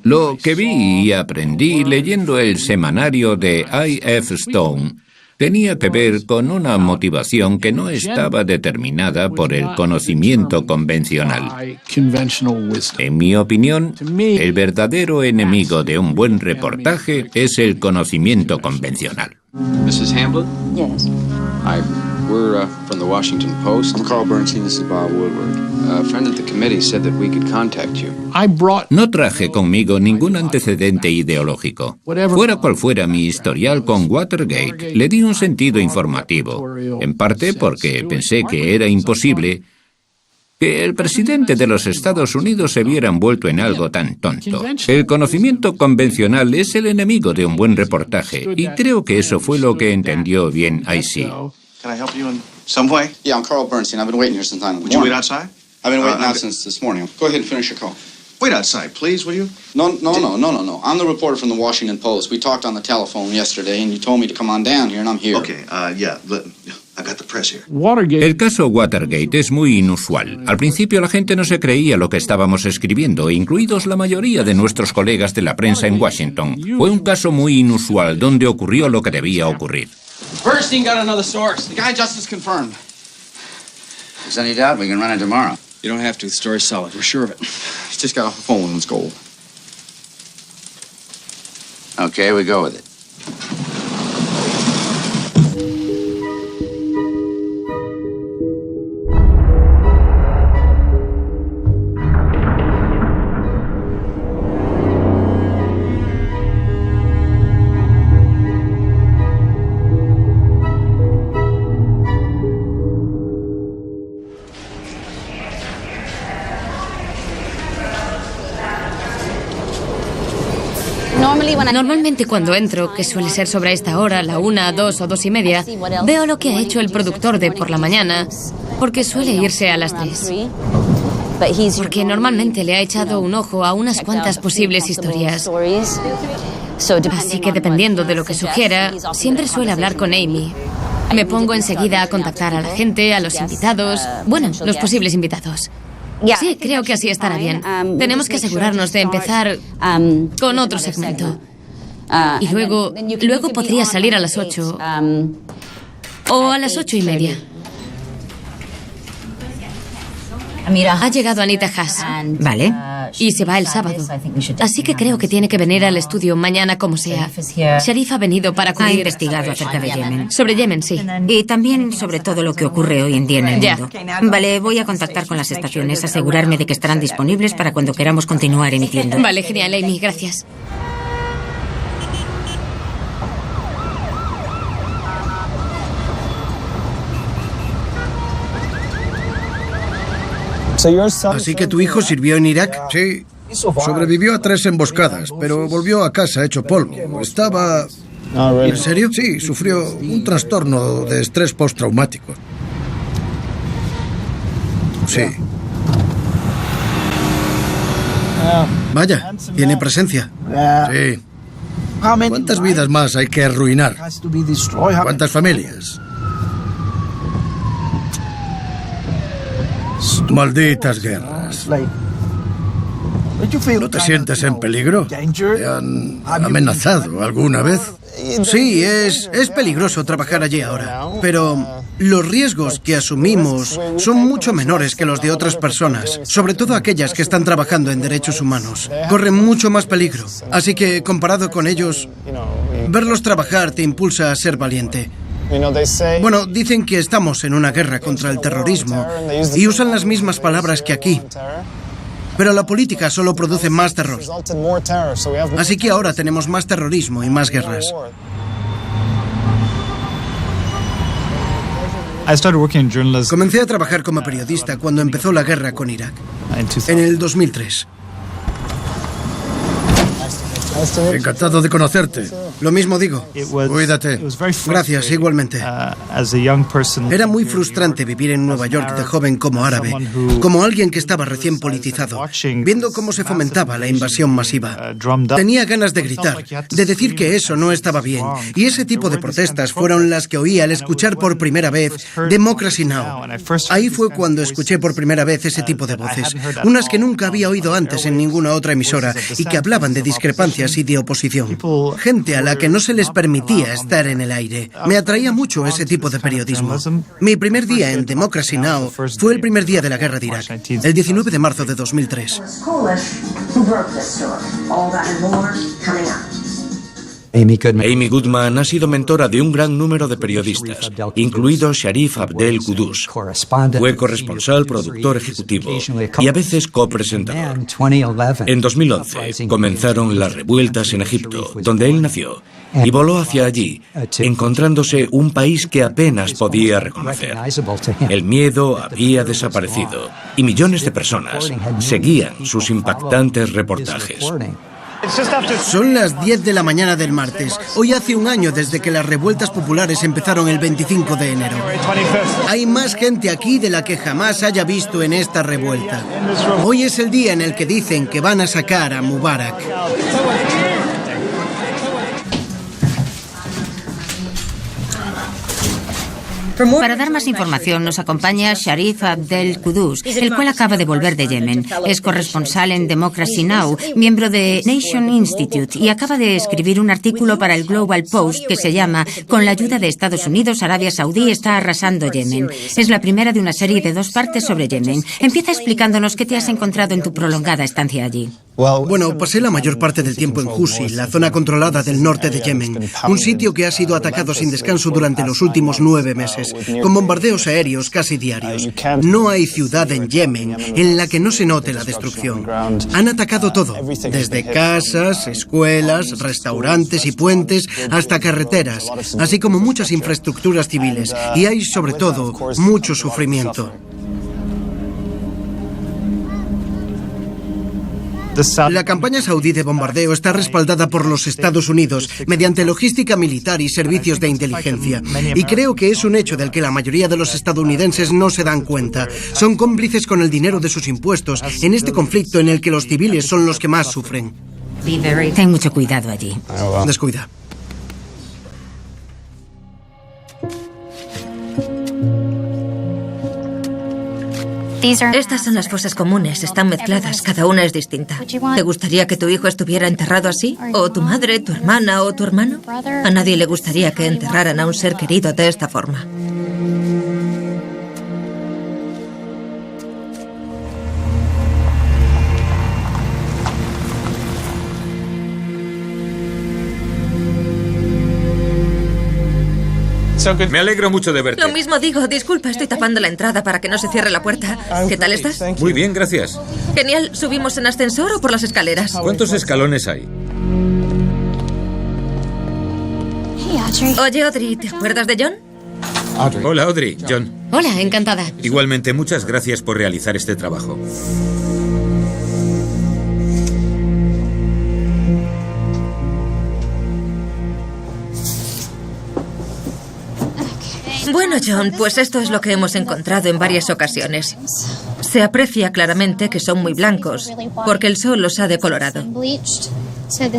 Lo que vi y aprendí leyendo el semanario de I.F. Stone tenía que ver con una motivación que no estaba determinada por el conocimiento convencional. En mi opinión, el verdadero enemigo de un buen reportaje es el conocimiento convencional. Mrs. Hamblin? Yes. Hi, we're from the Washington Post. I'm Carl Bernstein, this is Bob Woodward. A friend at the committee said that we could contact you. No traje conmigo ningún antecedente ideológico. Fuera cual fuera mi historial con Watergate, le di un sentido informativo, en parte porque pensé que era imposible que el presidente de los Estados Unidos se viera envuelto en algo tan tonto. El conocimiento convencional es el enemigo de un buen reportaje, y creo que eso fue lo que entendió bien IC. Can I help you in some way? Yeah, I'm Carl Bernstein. I've been waiting here since 9 Would you wait outside? I've been waiting out since this morning. Go ahead and finish your call. Wait outside, please, will you? No. I'm the reporter from the Washington Post. We talked on the telephone yesterday, and you told me to come on down here, and I'm here. Okay, yeah, I got the press here. El caso Watergate es muy inusual. Al principio la gente no se creía lo que estábamos escribiendo, incluidos la mayoría de nuestros colegas de la prensa en Washington. Fue un caso muy inusual donde ocurrió lo que debía ocurrir. Bernstein got another source. The guy just is confirmed. If there's any doubt, we can run it tomorrow. You don't have to. The story's solid. We're sure of it. He's just got off the phone with his gold. Okay, we go with it. Normalmente cuando entro, que suele ser sobre esta hora, la 1, 2 o 2 y media, veo lo que ha hecho el productor de por la mañana, porque suele irse a las 3. Porque normalmente le ha echado un ojo a unas cuantas posibles historias. Así que dependiendo de lo que sugiera, siempre suele hablar con Amy. Me pongo enseguida a contactar a la gente, a los invitados, bueno, los posibles invitados. Sí, creo que así estará bien. Tenemos que asegurarnos de empezar con otro segmento. Y luego podría salir a las 8 o a las 8 y media. Ha llegado Anita Haas. Vale. Y se va el sábado. Así que creo que tiene que venir al estudio mañana como sea. Sharif ha venido para cubrir... Ha investigado acerca de Yemen. Sobre Yemen, sí. Y también sobre todo lo que ocurre hoy en día en el mundo. Vale, voy a contactar con las estaciones, asegurarme de que estarán disponibles para cuando queramos continuar emitiendo. Vale, genial, Amy, gracias. ¿Así que tu hijo sirvió en Irak? Sí. Sobrevivió a 3 emboscadas, pero volvió a casa hecho polvo. Estaba... ¿En serio? Sí, sufrió un trastorno de estrés postraumático. Sí. Vaya, tiene presencia. Sí. ¿Cuántas vidas más hay que arruinar? ¿Cuántas familias? Malditas guerras. ¿No te sientes en peligro? ¿Te han amenazado alguna vez? Sí, es peligroso trabajar allí ahora, pero los riesgos que asumimos son mucho menores que los de otras personas, sobre todo aquellas que están trabajando en derechos humanos. Corren mucho más peligro, así que comparado con ellos, verlos trabajar te impulsa a ser valiente. Bueno, dicen que estamos en una guerra contra el terrorismo y usan las mismas palabras que aquí. Pero la política solo produce más terror. Así que ahora tenemos más terrorismo y más guerras. Comencé a trabajar como periodista cuando empezó la guerra con Irak, en el 2003. Encantado de conocerte. Lo mismo digo. Cuídate. Gracias, igualmente. Era muy frustrante vivir en Nueva York de joven como árabe, como alguien que estaba recién politizado, viendo cómo se fomentaba la invasión masiva. Tenía ganas de gritar, de decir que eso no estaba bien. Y ese tipo de protestas fueron las que oí al escuchar por primera vez Democracy Now! Ahí fue cuando escuché por primera vez ese tipo de voces, unas que nunca había oído antes en ninguna otra emisora y que hablaban de discrepancias y de oposición. Gente a la que no se les permitía estar en el aire. Me atraía mucho ese tipo de periodismo. Mi primer día en Democracy Now! Fue el primer día de la guerra de Irak, el 19 de marzo de 2003. Amy Goodman ha sido mentora de un gran número de periodistas, incluido Sharif Abdel Qudus. Fue corresponsal, productor ejecutivo y a veces copresentador. En 2011 comenzaron las revueltas en Egipto, donde él nació, y voló hacia allí, encontrándose un país que apenas podía reconocer. El miedo había desaparecido y millones de personas seguían sus impactantes reportajes. Son las 10 de la mañana del martes. Hoy hace un año desde que las revueltas populares empezaron el 25 de enero. Hay más gente aquí de la que jamás haya visto en esta revuelta. Hoy es el día en el que dicen que van a sacar a Mubarak. Para dar más información nos acompaña Sharif Abdel Qudus, el cual acaba de volver de Yemen. Es corresponsal en Democracy Now!, miembro de Nation Institute, y acaba de escribir un artículo para el Global Post que se llama «Con la ayuda de Estados Unidos, Arabia Saudí está arrasando Yemen». Es la primera de una serie de 2 partes sobre Yemen. Empieza explicándonos qué te has encontrado en tu prolongada estancia allí. Bueno, pasé la mayor parte del tiempo en Husi, la zona controlada del norte de Yemen, un sitio que ha sido atacado sin descanso durante los últimos 9 meses, con bombardeos aéreos casi diarios. No hay ciudad en Yemen en la que no se note la destrucción. Han atacado todo, desde casas, escuelas, restaurantes y puentes hasta carreteras, así como muchas infraestructuras civiles, y hay sobre todo mucho sufrimiento. La campaña saudí de bombardeo está respaldada por los Estados Unidos mediante logística militar y servicios de inteligencia. Y creo que es un hecho del que la mayoría de los estadounidenses no se dan cuenta. Son cómplices con el dinero de sus impuestos en este conflicto en el que los civiles son los que más sufren. Ten mucho cuidado allí. Descuida. Estas son las fosas comunes, están mezcladas, cada una es distinta. ¿Te gustaría que tu hijo estuviera enterrado así? ¿O tu madre, tu hermana o tu hermano? A nadie le gustaría que enterraran a un ser querido de esta forma. Me alegro mucho de verte. Lo mismo digo, disculpa, estoy tapando la entrada para que no se cierre la puerta. ¿Qué tal estás? Muy bien, gracias. Genial, ¿subimos en ascensor o por las escaleras? ¿Cuántos escalones hay? Oye, Audrey, ¿te acuerdas de John? Hola, Audrey. John. Hola, encantada. Igualmente, muchas gracias por realizar este trabajo. Bueno, John, pues esto es lo que hemos encontrado en varias ocasiones. Se aprecia claramente que son muy blancos, porque el sol los ha decolorado.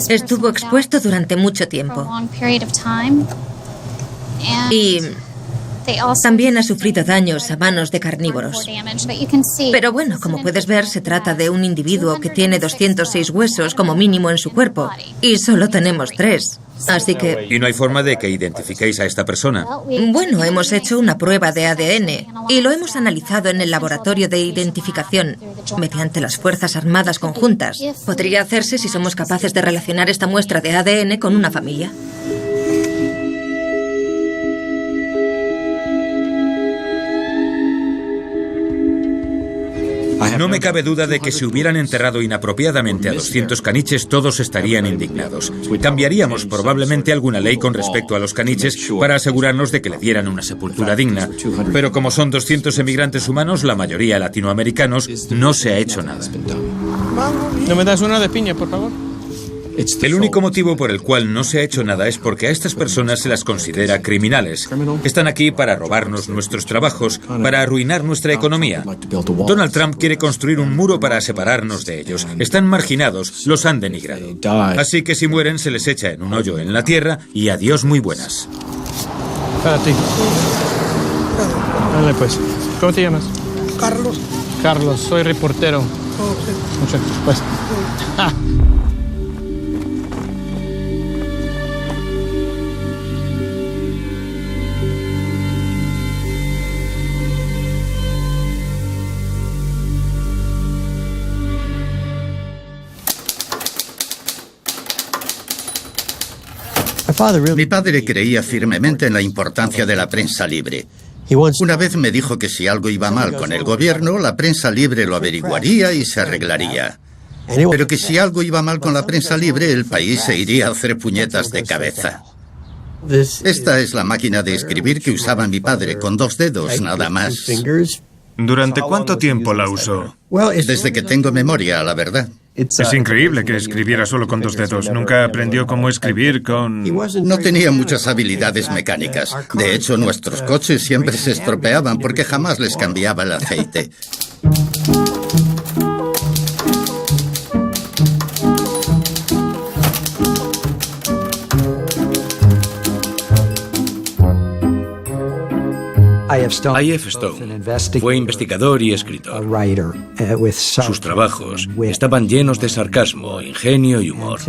Estuvo expuesto durante mucho tiempo. Y también ha sufrido daños a manos de carnívoros. Pero bueno, como puedes ver, se trata de un individuo que tiene 206 huesos como mínimo en su cuerpo. Y solo tenemos 3. Así que... ¿Y no hay forma de que identifiquéis a esta persona? Bueno, hemos hecho una prueba de ADN y lo hemos analizado en el laboratorio de identificación mediante las Fuerzas Armadas Conjuntas. Podría hacerse si somos capaces de relacionar esta muestra de ADN con una familia. No me cabe duda de que si hubieran enterrado inapropiadamente a 200 caniches, todos estarían indignados. Cambiaríamos probablemente alguna ley con respecto a los caniches para asegurarnos de que le dieran una sepultura digna. Pero como son 200 emigrantes humanos, la mayoría latinoamericanos, no se ha hecho nada. ¿No me das una de piña, por favor? El único motivo por el cual no se ha hecho nada es porque a estas personas se las considera criminales. Están aquí para robarnos nuestros trabajos, para arruinar nuestra economía. Donald Trump quiere construir un muro para separarnos de ellos. Están marginados, los han denigrado. Así que si mueren se les echa en un hoyo en la tierra y adiós muy buenas. Para ti. Dale pues. ¿Cómo te llamas? Carlos. Carlos, soy reportero. Mucho, pues. ¡Ja! Mi padre creía firmemente en la importancia de la prensa libre. Una vez me dijo que si algo iba mal con el gobierno, la prensa libre lo averiguaría y se arreglaría. Pero que si algo iba mal con la prensa libre, el país se iría a hacer puñetas de cabeza. Esta es la máquina de escribir que usaba mi padre, con 2 dedos nada más. ¿Durante cuánto tiempo la usó? Desde que tengo memoria, la verdad. Es increíble que escribiera solo con 2 dedos. Nunca aprendió cómo escribir con... No tenía muchas habilidades mecánicas. De hecho, nuestros coches siempre se estropeaban porque jamás les cambiaba el aceite. I.F. Stone fue investigador y escritor. Sus trabajos estaban llenos de sarcasmo, ingenio y humor.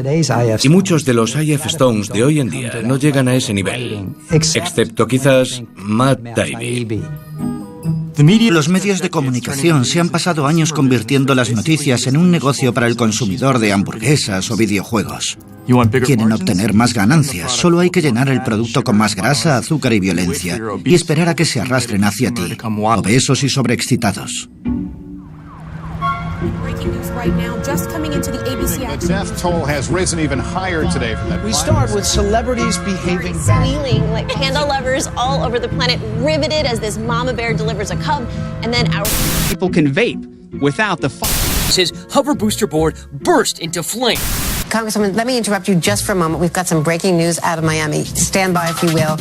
Y muchos de los I.F. Stones de hoy en día no llegan a ese nivel, excepto quizás Matt Taibbi. Los medios de comunicación se han pasado años convirtiendo las noticias en un negocio para el consumidor de hamburguesas o videojuegos. Quieren obtener más ganancias, solo hay que llenar el producto con más grasa, azúcar y violencia, y esperar a que se arrastren hacia ti, obesos y sobreexcitados. Breaking news right now, just coming into the ABC app. The death toll has risen even higher today from that. We start with celebrities behaving badly. Squealing like panda lovers all over the planet, riveted as this mama bear delivers a cub, and then our people can vape without the his hover booster board burst into flame. Congresswoman, let me interrupt you just for a moment. We've got some breaking news out of Miami. Stand by, if you will.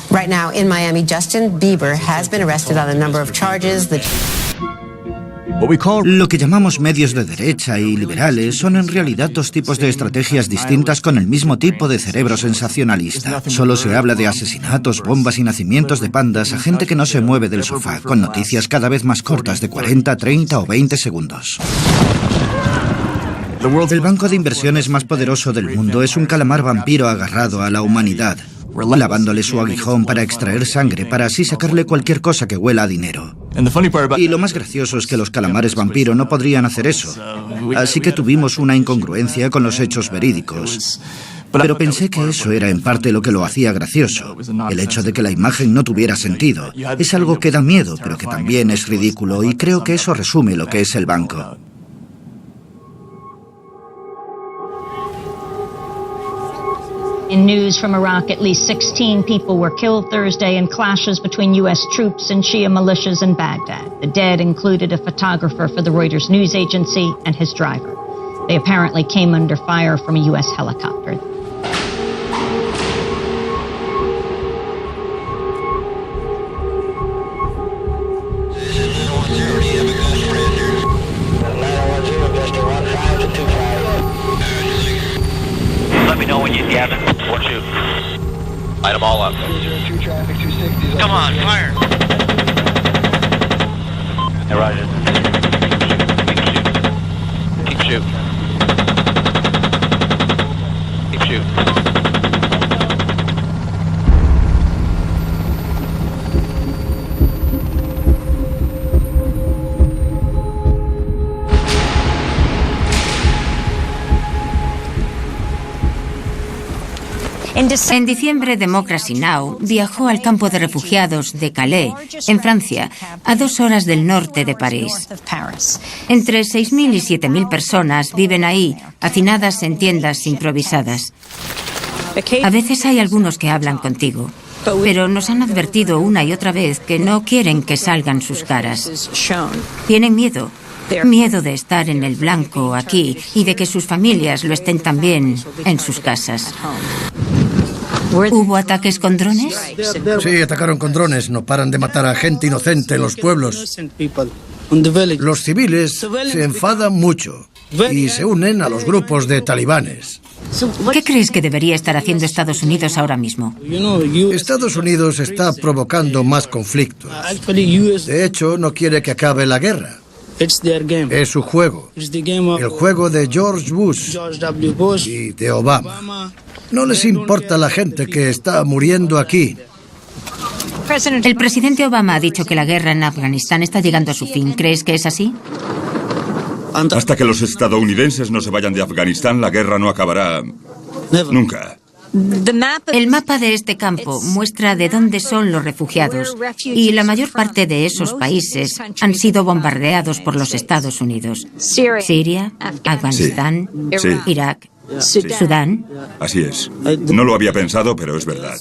Right now in Miami, Justin Bieber has been arrested on a number of charges. Lo que llamamos medios de derecha y liberales son en realidad 2 tipos de estrategias distintas con el mismo tipo de cerebro sensacionalista. Solo se habla de asesinatos, bombas y nacimientos de pandas a gente que no se mueve del sofá, con noticias cada vez más cortas de 40, 30 o 20 segundos. El banco de inversiones más poderoso del mundo es un calamar vampiro agarrado a la humanidad, lavándole su aguijón para extraer sangre, para así sacarle cualquier cosa que huela a dinero. Y lo más gracioso es que los calamares vampiro no podrían hacer eso. Así que tuvimos una incongruencia con los hechos verídicos. Pero pensé que eso era en parte lo que lo hacía gracioso. El hecho de que la imagen no tuviera sentido. Es algo que da miedo, pero que también es ridículo, y creo que eso resume lo que es el banco. In news from Iraq, at least 16 people were killed Thursday in clashes between U.S. troops and Shia militias in Baghdad. The dead included a photographer for the Reuters news agency and his driver. They apparently came under fire from a U.S. helicopter. Let me know when you have it. Or shoot. Light them all up. Come on, fire. Hey, Roger. Keep shooting. Keep shooting. En diciembre, Democracy Now! Viajó al campo de refugiados de Calais, en Francia, a 2 horas del norte de París. Entre 6.000 y 7.000 personas viven ahí, hacinadas en tiendas improvisadas. A veces hay algunos que hablan contigo, pero nos han advertido una y otra vez que no quieren que salgan sus caras. Tienen miedo. Miedo de estar en el blanco aquí y de que sus familias lo estén también en sus casas. ¿Hubo ataques con drones? Sí, atacaron con drones. No paran de matar a gente inocente en los pueblos. Los civiles se enfadan mucho y se unen a los grupos de talibanes. ¿Qué crees que debería estar haciendo Estados Unidos ahora mismo? Estados Unidos está provocando más conflictos. De hecho, no quiere que acabe la guerra. Es su juego. El juego de George Bush y de Obama. No les importa la gente que está muriendo aquí. El presidente Obama ha dicho que la guerra en Afganistán está llegando a su fin. ¿Crees que es así? Hasta que los estadounidenses no se vayan de Afganistán, la guerra no acabará nunca. El mapa de este campo muestra de dónde son los refugiados y la mayor parte de esos países han sido bombardeados por los Estados Unidos. Siria, Afganistán, Sí. Irak, Sí. Sudán. Así es. No lo había pensado, pero es verdad.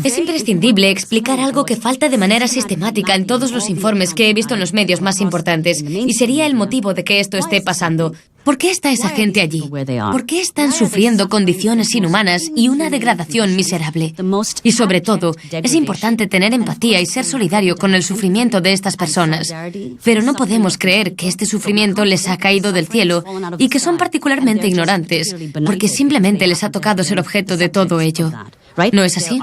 Es imprescindible explicar algo que falta de manera sistemática en todos los informes que he visto en los medios más importantes, y sería el motivo de que esto esté pasando. ¿Por qué está esa gente allí? ¿Por qué están sufriendo condiciones inhumanas y una degradación miserable? Y sobre todo, es importante tener empatía y ser solidario con el sufrimiento de estas personas. Pero no podemos creer que este sufrimiento les ha caído del cielo y que son particularmente ignorantes, porque simplemente les ha tocado ser objeto de todo ello. ¿No es así?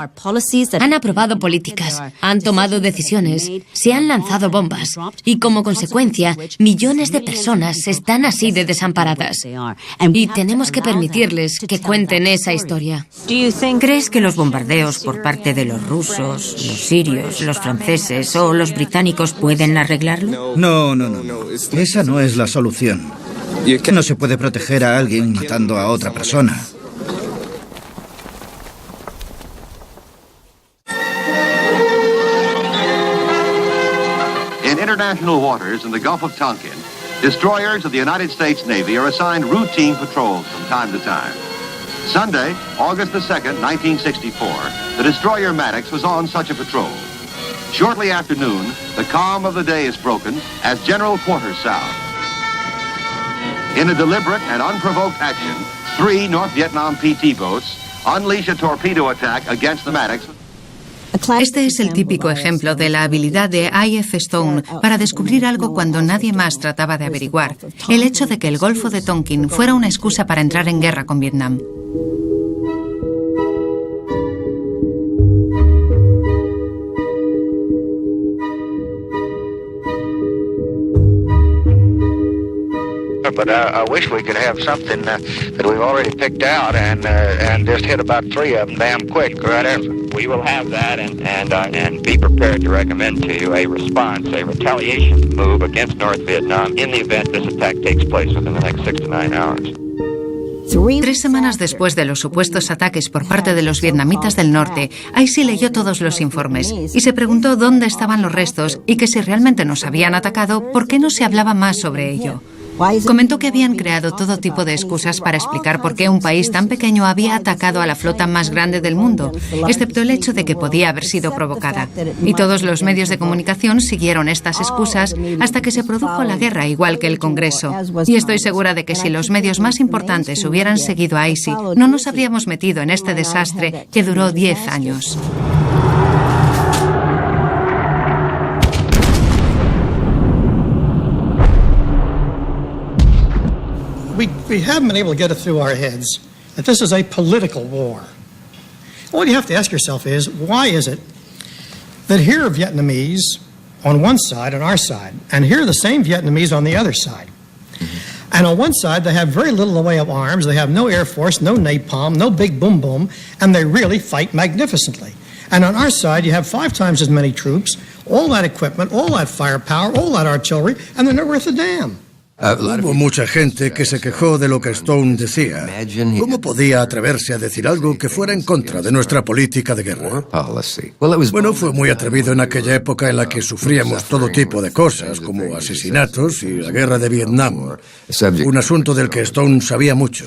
Han aprobado políticas, han tomado decisiones, se han lanzado bombas y como consecuencia millones de personas están así de desamparadas. Y tenemos que permitirles que cuenten esa historia. ¿Crees que los bombardeos por parte de los rusos, los sirios, los franceses o los británicos pueden arreglarlo? No. Esa no es la solución. No se puede proteger a alguien matando a otra persona. International waters in the Gulf of Tonkin, destroyers of the United States Navy are assigned routine patrols from time to time. Sunday, August the 2nd, 1964, the destroyer Maddox was on such a patrol. Shortly after noon, the calm of the day is broken as general quarters sound. In a deliberate and unprovoked action, 3 North Vietnam PT boats unleash a torpedo attack against the Maddox. Este es el típico ejemplo de la habilidad de I.F. Stone para descubrir algo cuando nadie más trataba de averiguar: el hecho de que el Golfo de Tonkin fuera una excusa para entrar en guerra con Vietnam. But I wish we could have something that we've already picked out and just hit about 3 of them damn quick, right after. We will have that and be prepared to recommend to you a response, a retaliation move against North Vietnam in the event this attack takes place within the next 6 to 9 hours. 3 semanas después de los supuestos ataques por parte de los vietnamitas del norte, Icy leyó todos los informes y se preguntó dónde estaban los restos y que si realmente nos habían atacado, ¿por qué no se hablaba más sobre ello? Comentó que habían creado todo tipo de excusas para explicar por qué un país tan pequeño había atacado a la flota más grande del mundo, excepto el hecho de que podía haber sido provocada. Y todos los medios de comunicación siguieron estas excusas hasta que se produjo la guerra, igual que el Congreso. Y estoy segura de que si los medios más importantes hubieran seguido a ICI, no nos habríamos metido en este desastre que duró 10 años. We haven't been able to get it through our heads that this is a political war. What you have to ask yourself is, why is it that here are Vietnamese on one side, on our side, and here are the same Vietnamese on the other side? And on one side, they have very little in the way of arms. They have no air force, no napalm, no big boom boom, and they really fight magnificently. And on our side, you have 5 times as many troops, all that equipment, all that firepower, all that artillery, and they're not worth a damn. Hubo mucha gente que se quejó de lo que Stone decía. ¿Cómo podía atreverse a decir algo que fuera en contra de nuestra política de guerra? Bueno, fue muy atrevido en aquella época en la que sufríamos todo tipo de cosas, como asesinatos y la guerra de Vietnam. Un asunto del que Stone sabía mucho.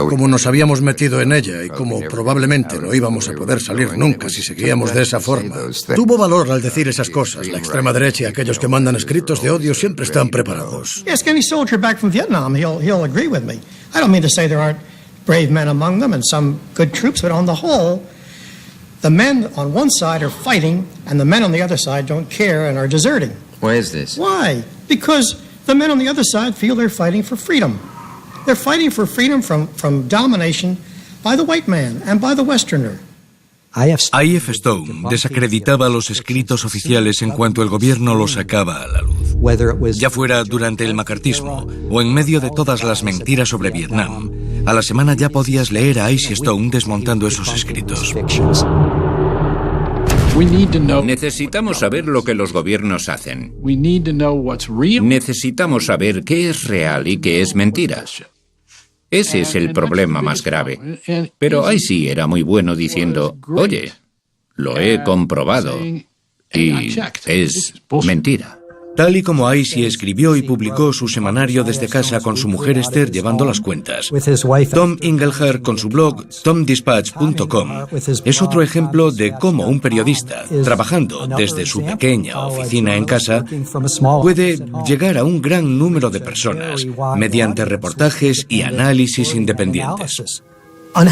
Como nos habíamos metido en ella y como probablemente no íbamos a poder salir nunca si seguíamos de esa forma. Tuvo valor al decir esas cosas. La extrema derecha y aquellos que mandan escritos de odio siempre están preparados. Yes, any soldier back from Vietnam, he'll agree with me. I don't mean to say there aren't brave men among them and some good troops, but on the whole, the men on one side are fighting and the men on the other side don't care and are deserting. Why is this? Why? Because the men on the other side feel they're fighting for freedom. They're fighting for freedom from domination by the white man and by the Westerner. I.F. Stone desacreditaba los escritos oficiales en cuanto el gobierno los sacaba a la luz. Ya fuera durante el macartismo o en medio de todas las mentiras sobre Vietnam, a la semana ya podías leer a I.C. Stone desmontando esos escritos. Necesitamos saber lo que los gobiernos hacen. Necesitamos saber qué es real y qué es mentira. Ese es el problema más grave. Pero ahí sí era muy bueno diciendo, oye, lo he comprobado y es mentira. Tal y como I.C. escribió y publicó su semanario desde casa con su mujer Esther llevando las cuentas. Tom Inglehart con su blog tomdispatch.com es otro ejemplo de cómo un periodista, trabajando desde su pequeña oficina en casa, puede llegar a un gran número de personas mediante reportajes y análisis independientes.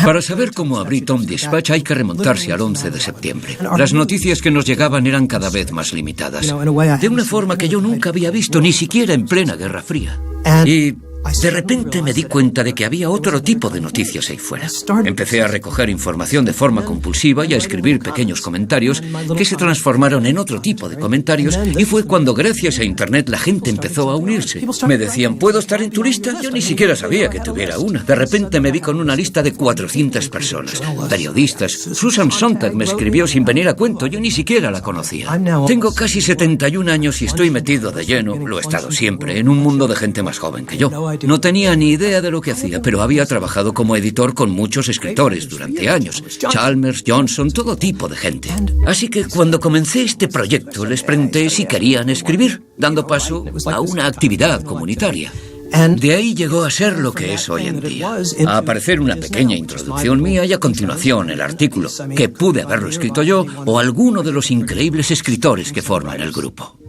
Para saber cómo abrí Tom Dispatch hay que remontarse al 11 de septiembre. Las noticias que nos llegaban eran cada vez más limitadas, de una forma que yo nunca había visto, ni siquiera en plena Guerra Fría. Y de repente me di cuenta de que había otro tipo de noticias ahí fuera. Empecé a recoger información de forma compulsiva y a escribir pequeños comentarios que se transformaron en otro tipo de comentarios, y fue cuando gracias a Internet la gente empezó a unirse. Me decían, ¿puedo estar en tu lista? Yo ni siquiera sabía que tuviera una. De repente me vi con una lista de 400 personas, periodistas. Susan Sontag me escribió sin venir a cuento, yo ni siquiera la conocía. Tengo casi 71 años y estoy metido de lleno, lo he estado siempre, en un mundo de gente más joven que yo. No tenía ni idea de lo que hacía, pero había trabajado como editor con muchos escritores durante años. Chalmers, Johnson, todo tipo de gente. Así que cuando comencé este proyecto les pregunté si querían escribir, dando paso a una actividad comunitaria. De ahí llegó a ser lo que es hoy en día. A aparecer una pequeña introducción mía y a continuación el artículo, que pude haberlo escrito yo o alguno de los increíbles escritores que forman el grupo.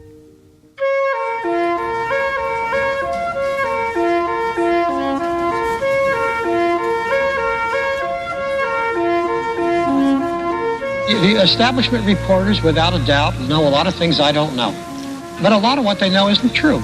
The establishment reporters, without a doubt, know a lot of things I don't know. But a lot of what they know isn't true.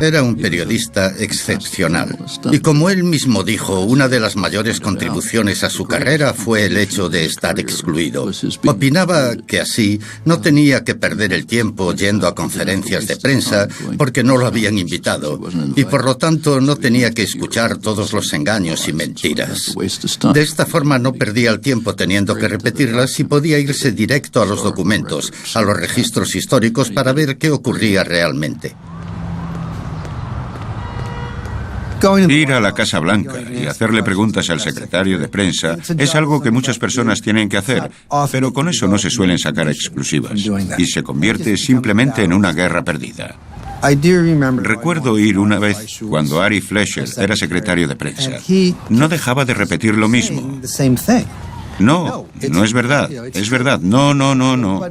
Era un periodista excepcional. Y como él mismo dijo, una de las mayores contribuciones a su carrera fue el hecho de estar excluido. Opinaba que así no tenía que perder el tiempo yendo a conferencias de prensa porque no lo habían invitado, y por lo tanto no tenía que escuchar todos los engaños y mentiras. De esta forma no perdía el tiempo teniendo que repetirlas y podía irse directo a los documentos, a los registros históricos para ver qué ocurría realmente. Ir a la Casa Blanca y hacerle preguntas al secretario de prensa es algo que muchas personas tienen que hacer, pero con eso no se suelen sacar exclusivas y se convierte simplemente en una guerra perdida. Recuerdo ir una vez cuando Ari Fleischer era secretario de prensa. No dejaba de repetir lo mismo. No, no es verdad. Es verdad. No, no, no, no.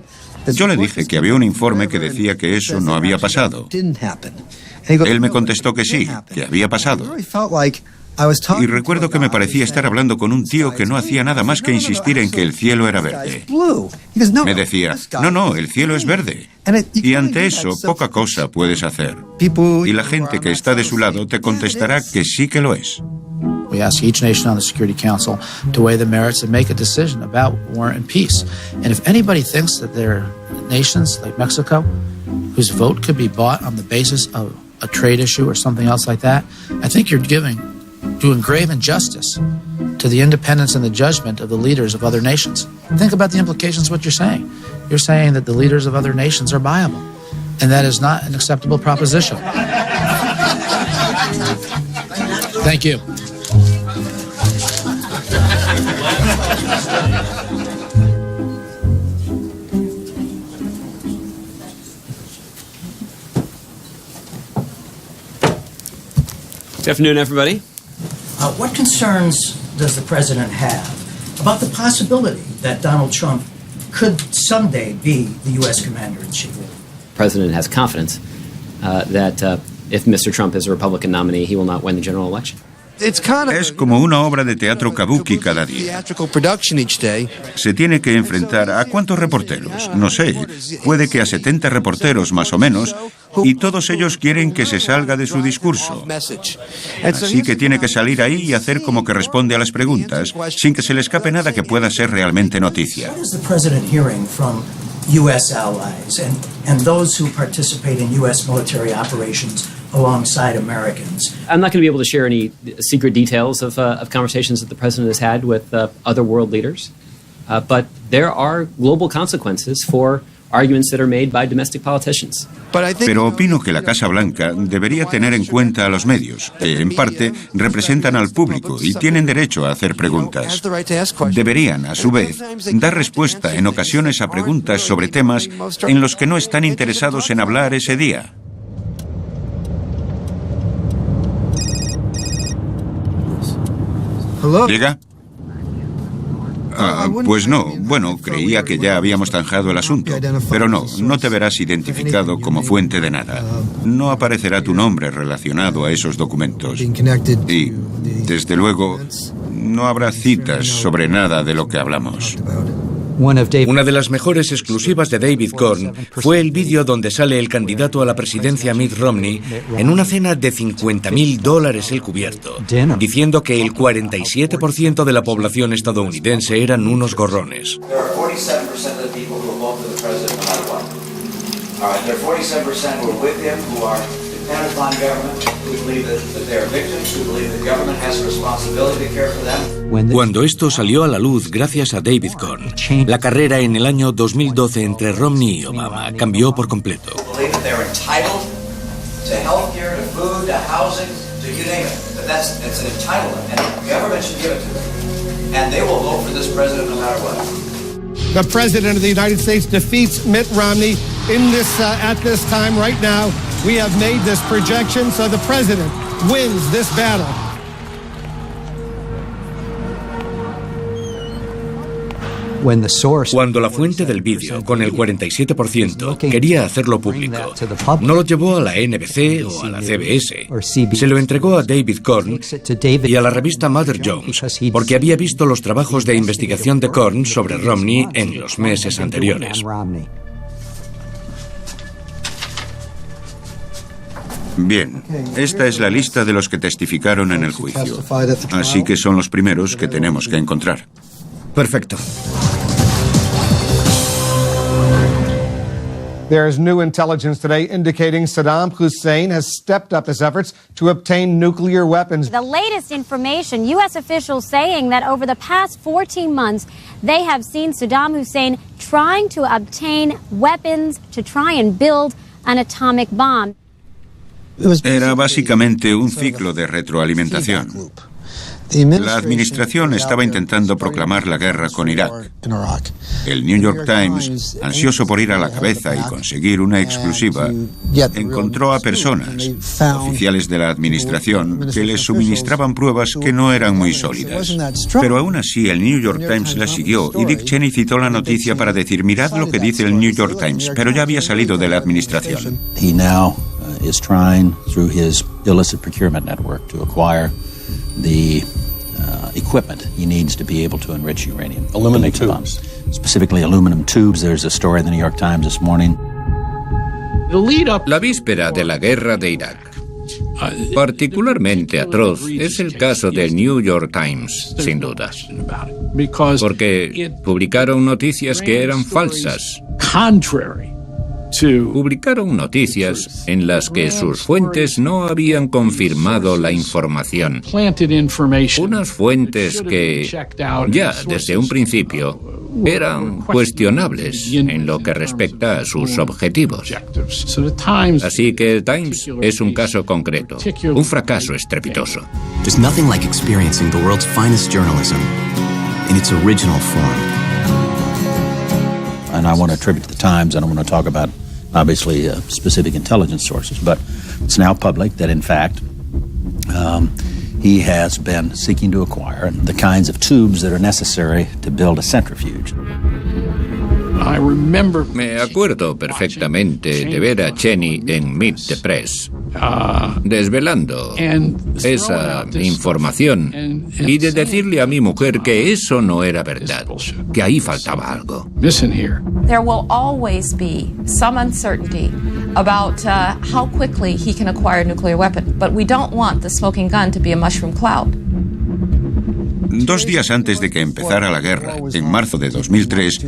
Yo le dije que había un informe que decía que eso no había pasado. Él me contestó que sí, que había pasado. Y recuerdo que me parecía estar hablando con un tío que no hacía nada más que insistir en que el cielo era verde. Me decía, no, no, el cielo es verde. Y ante eso, poca cosa puedes hacer. Y la gente que está de su lado te contestará que sí que lo es. We ask each nation on the Security Council to weigh the merits and make a decision about war and peace. And if anybody thinks that there are nations like Mexico whose vote could be bought on the basis of a trade issue or something else like that, I think you're doing grave injustice to the independence and the judgment of the leaders of other nations. Think about the implications of what you're saying. You're saying that the leaders of other nations are viable, and that is not an acceptable proposition. Thank you. Good afternoon, everybody. What concerns does the president have about the possibility that Donald Trump could someday be the U.S. Commander-in-Chief? The president has confidence that if Mr. Trump is a Republican nominee, he will not win the general election. Es como una obra de teatro kabuki cada día. Se tiene que enfrentar a ¿cuántos reporteros? No sé, puede que a 70 reporteros más o menos, y todos ellos quieren que se salga de su discurso. Así que tiene que salir ahí y hacer como que responde a las preguntas, sin que se le escape nada que pueda ser realmente noticia. U.S. allies and those who participate in U.S. military operations alongside Americans. I'm not going to be able to share any secret details of conversations that the president has had with other world leaders, but there are global consequences for arguments that are made by domestic politicians. Pero opino que la Casa Blanca debería tener en cuenta a los medios, que en parte representan al público y tienen derecho a hacer preguntas. Deberían, a su vez, dar respuesta en ocasiones a preguntas sobre temas en los que no están interesados en hablar ese día. ¿Llega? Pues no. Bueno, creía que ya habíamos zanjado el asunto. Pero no te verás identificado como fuente de nada. No aparecerá tu nombre relacionado a esos documentos. Y, desde luego, no habrá citas sobre nada de lo que hablamos. Una de las mejores exclusivas de David Corn fue el vídeo donde sale el candidato a la presidencia Mitt Romney en una cena de $50,000 el cubierto, diciendo que el 47% de la población estadounidense eran unos gorrones. Cuando esto salió a la luz gracias a David Corn, la carrera en el año 2012 entre Romney y Obama cambió por completo. The President of the United States defeats Mitt Romney in this at this time right now. We have made this projection, so the President wins this battle. Cuando la fuente del vídeo, con el 47%, quería hacerlo público, no lo llevó a la NBC o a la CBS. Se lo entregó a David Corn y a la revista Mother Jones, porque había visto los trabajos de investigación de Corn sobre Romney en los meses anteriores. Bien, esta es la lista de los que testificaron en el juicio. Así que son los primeros que tenemos que encontrar. Perfecto. There is new intelligence today indicating Saddam Hussein has stepped up his efforts to obtain nuclear weapons. The latest information, U.S. officials saying that over the past 14 months, they have seen Saddam Hussein trying to obtain weapons to try and build an atomic bomb. Era básicamente un ciclo de retroalimentación. La administración estaba intentando proclamar la guerra con Irak. El New York Times, ansioso por ir a la cabeza y conseguir una exclusiva, encontró a personas, oficiales de la administración, que les suministraban pruebas que no eran muy sólidas. Pero aún así, el New York Times la siguió y Dick Cheney citó la noticia para decir: mirad lo que dice el New York Times, pero ya había salido de la administración. He now is trying, through his illicit procurement network, to acquire the equipment he needs to be able to enrich uranium. Aluminum tubes. Specifically aluminum tubes. There's a story in the New York Times this morning. La víspera de la guerra de Irak. Particularmente atroz es el caso del New York Times, sin duda, porque publicaron noticias que eran falsas. Publicaron noticias en las que sus fuentes no habían confirmado la información. Unas fuentes que, ya desde un principio, eran cuestionables en lo que respecta a sus objetivos. Así que el Times es un caso concreto, un fracaso estrepitoso. There's nothing like experiencing the world's finest journalism in its original form. And I want to attribute to the Times. I don't want to talk about, obviously, specific intelligence sources, but it's now public that, in fact, he has been seeking to acquire the kinds of tubes that are necessary to build a centrifuge. Me acuerdo perfectamente de ver a Cheney en Meet the Press, desvelando esa información y de decirle a mi mujer que eso no era verdad, que ahí faltaba algo. There will always be some uncertainty about how quickly he can acquire a nuclear weapon, but we don't want the smoking gun to be a mushroom cloud. 2 días antes de que empezara la guerra, en marzo de 2003,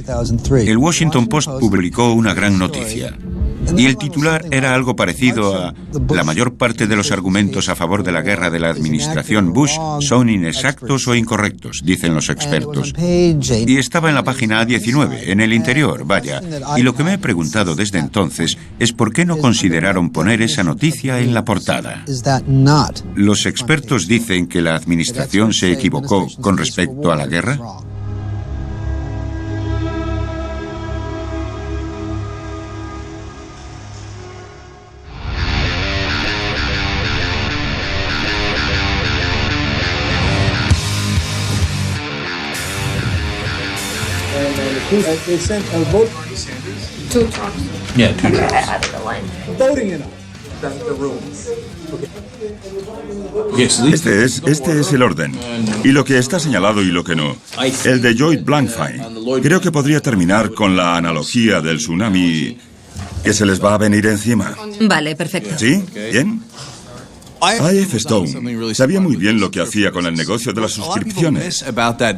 el Washington Post publicó una gran noticia. Y el titular era algo parecido a: la mayor parte de los argumentos a favor de la guerra de la administración Bush son inexactos o incorrectos, dicen los expertos. Y estaba en la página A19, en el interior, vaya. Y lo que me he preguntado desde entonces es por qué no consideraron poner esa noticia en la portada. ¿Los expertos dicen que la administración se equivocó con respecto a la guerra? They sent a vote. 2 trucks. Yeah, 2 trucks. Out of the line. Voting enough. That's the rule. Este es el orden. Y lo que está señalado y lo que no. El de Lloyd Blankfein. Creo que podría terminar con la analogía del tsunami que se les va a venir encima. Vale, perfecto. ¿Sí? ¿Bien? I.F. Stone sabía muy bien lo que hacía con el negocio de las suscripciones.